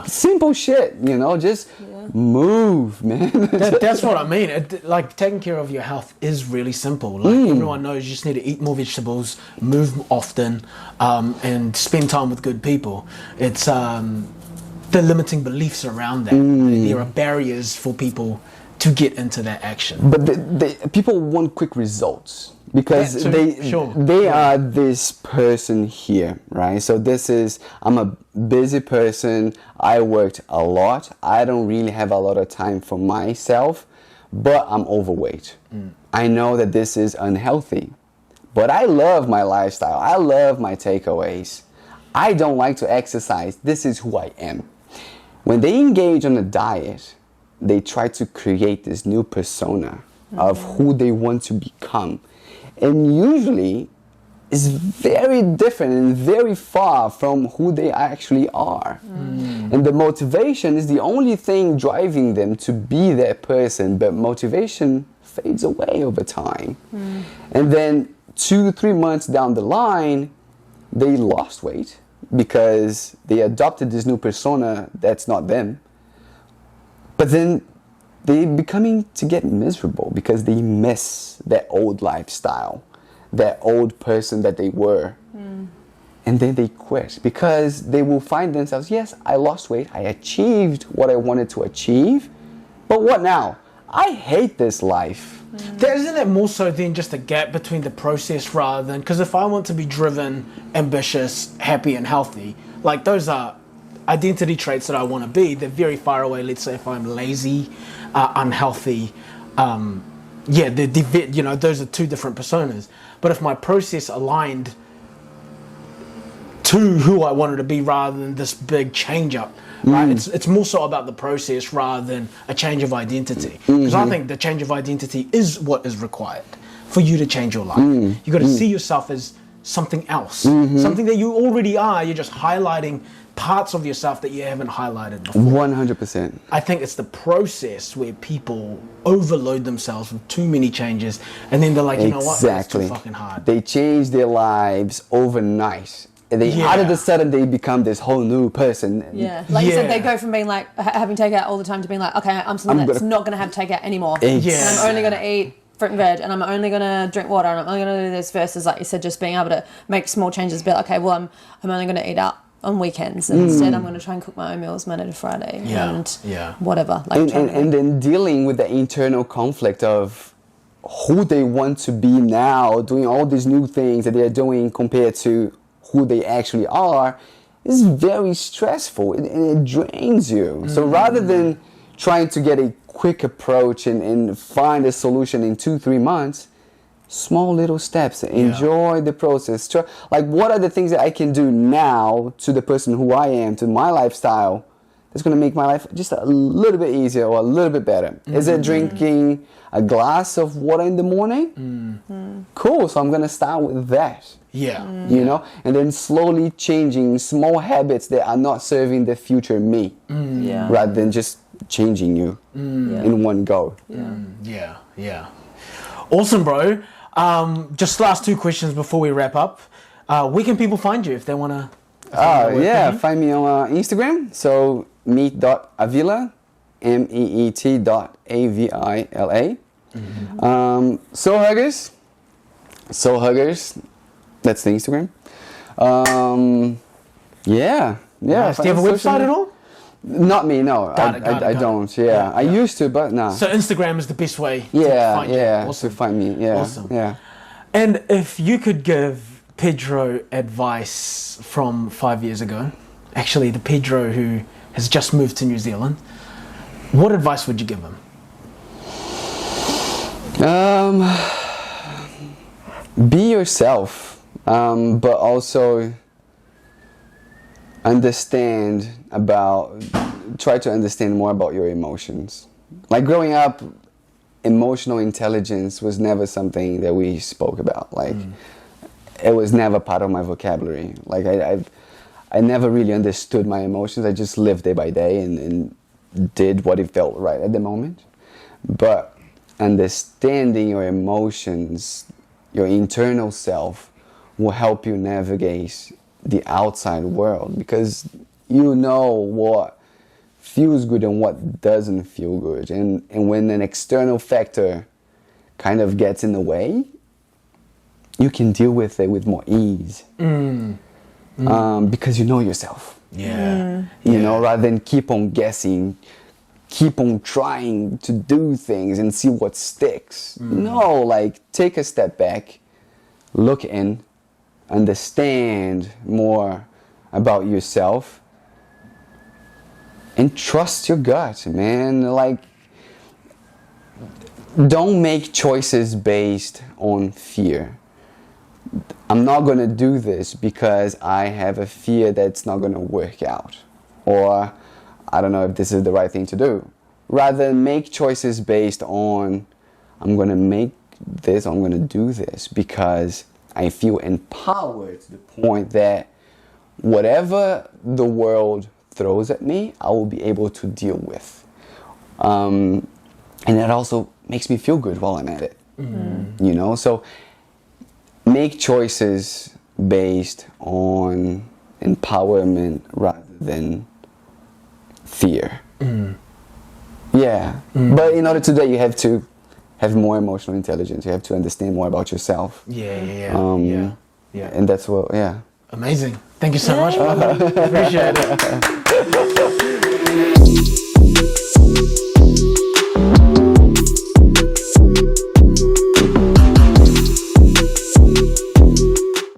Simple shit, you know, just move, man. That's what I mean. Like taking care of your health is really simple. Like everyone knows you just need to eat more vegetables, move often, and spend time with good people. It's the limiting beliefs around that. There are barriers for people to get into that action. But people want quick results because they are this person here, right? So I'm a busy person. I worked a lot. I don't really have a lot of time for myself, but I'm overweight. I know that this is unhealthy, but I love my lifestyle. I love my takeaways. I don't like to exercise. This is who I am. When they engage on a diet, they try to create this new persona of who they want to become. And usually it's very different and very far from who they actually are. And the motivation is the only thing driving them to be that person, but motivation fades away over time. And then 2-3 months down the line, they lost weight because they adopted this new persona that's not them. But then they're becoming to get miserable because they miss that old lifestyle, that old person that they were. And then they quit because they will find themselves, yes, I lost weight, I achieved what I wanted to achieve, but what now? I hate this life. Isn't it more so than just a gap between the process rather than, because if I want to be driven, ambitious, happy and healthy, like those are identity traits that I want to be, they're very far away. Let's say if I'm lazy, unhealthy, those are two different personas. But if my process aligned to who I wanted to be rather than this big change up, right? It's more so about the process rather than a change of identity. Because I think the change of identity is what is required for you to change your life. You got to see yourself as something else, something that you already are. You're just highlighting parts of yourself that you haven't highlighted before. 100%. I think it's the process where people overload themselves with too many changes, and then they're like, you know what, it's too fucking hard. They change their lives overnight. And they, out of the sudden, they become this whole new person. Yeah, like you said, they go from being like having takeout all the time to being like, okay, I'm someone that's not going to have takeout anymore. And I'm only going to eat fruit and veg, and I'm only going to drink water, and I'm only going to do this versus, like you said, just being able to make small changes. Be like, okay, well, I'm only going to eat out on weekends, and instead I'm going to try and cook my own meals Monday to Friday and whatever. Like, and then dealing with the internal conflict of who they want to be now, doing all these new things that they're doing compared to who they actually are, is very stressful and it drains you. So rather than trying to get a quick approach and find a solution in 2-3 months, small little steps, enjoy the process. Like, what are the things that I can do now to the person who I am, to my lifestyle, that's going to make my life just a little bit easier or a little bit better? Is it drinking a glass of water in the morning? Cool, so I'm going to start with that. You know, and then slowly changing small habits that are not serving the future me, rather than just changing you in one go. Awesome, bro. Just last 2 questions before we wrap up. Where can people find you if they want to? Find me on Instagram. So meet.avila, meet.avila. Soul Huggers. That's the Instagram. Nice. Do you have a website at all? Not me, no. I don't. I used to, but no. So Instagram is the best way to find you. Awesome. To find me. Awesome. And if you could give Pedro advice from 5 years ago, actually the Pedro who has just moved to New Zealand, what advice would you give him? Be yourself. But also try to understand more about your emotions. Like, growing up, emotional intelligence was never something that we spoke about. Like, it was never part of my vocabulary. Like, I never really understood my emotions. I just lived day by day and did what it felt right at the moment. But understanding your emotions, your internal self, will help you navigate the outside world, because you know what feels good and what doesn't feel good. And when an external factor kind of gets in the way, you can deal with it with more ease. Because you know yourself. You know, rather than keep on guessing, keep on trying to do things and see what sticks. No, like take a step back, look in, understand more about yourself, and trust your gut, man. Like, don't make choices based on fear. I'm not gonna do this because I have a fear that's not gonna work out, or I don't know if this is the right thing to do. Rather, make choices based on, I'm gonna make this, I'm gonna do this because I feel empowered to the point that whatever the world throws at me, I will be able to deal with. And that also makes me feel good while I'm at it. You know, so make choices based on empowerment rather than fear. Yeah. But in order to do that, you have to have more emotional intelligence. You have to understand more about yourself. Yeah. And that's what, yeah. Amazing. Thank you so much, brother. Appreciate it.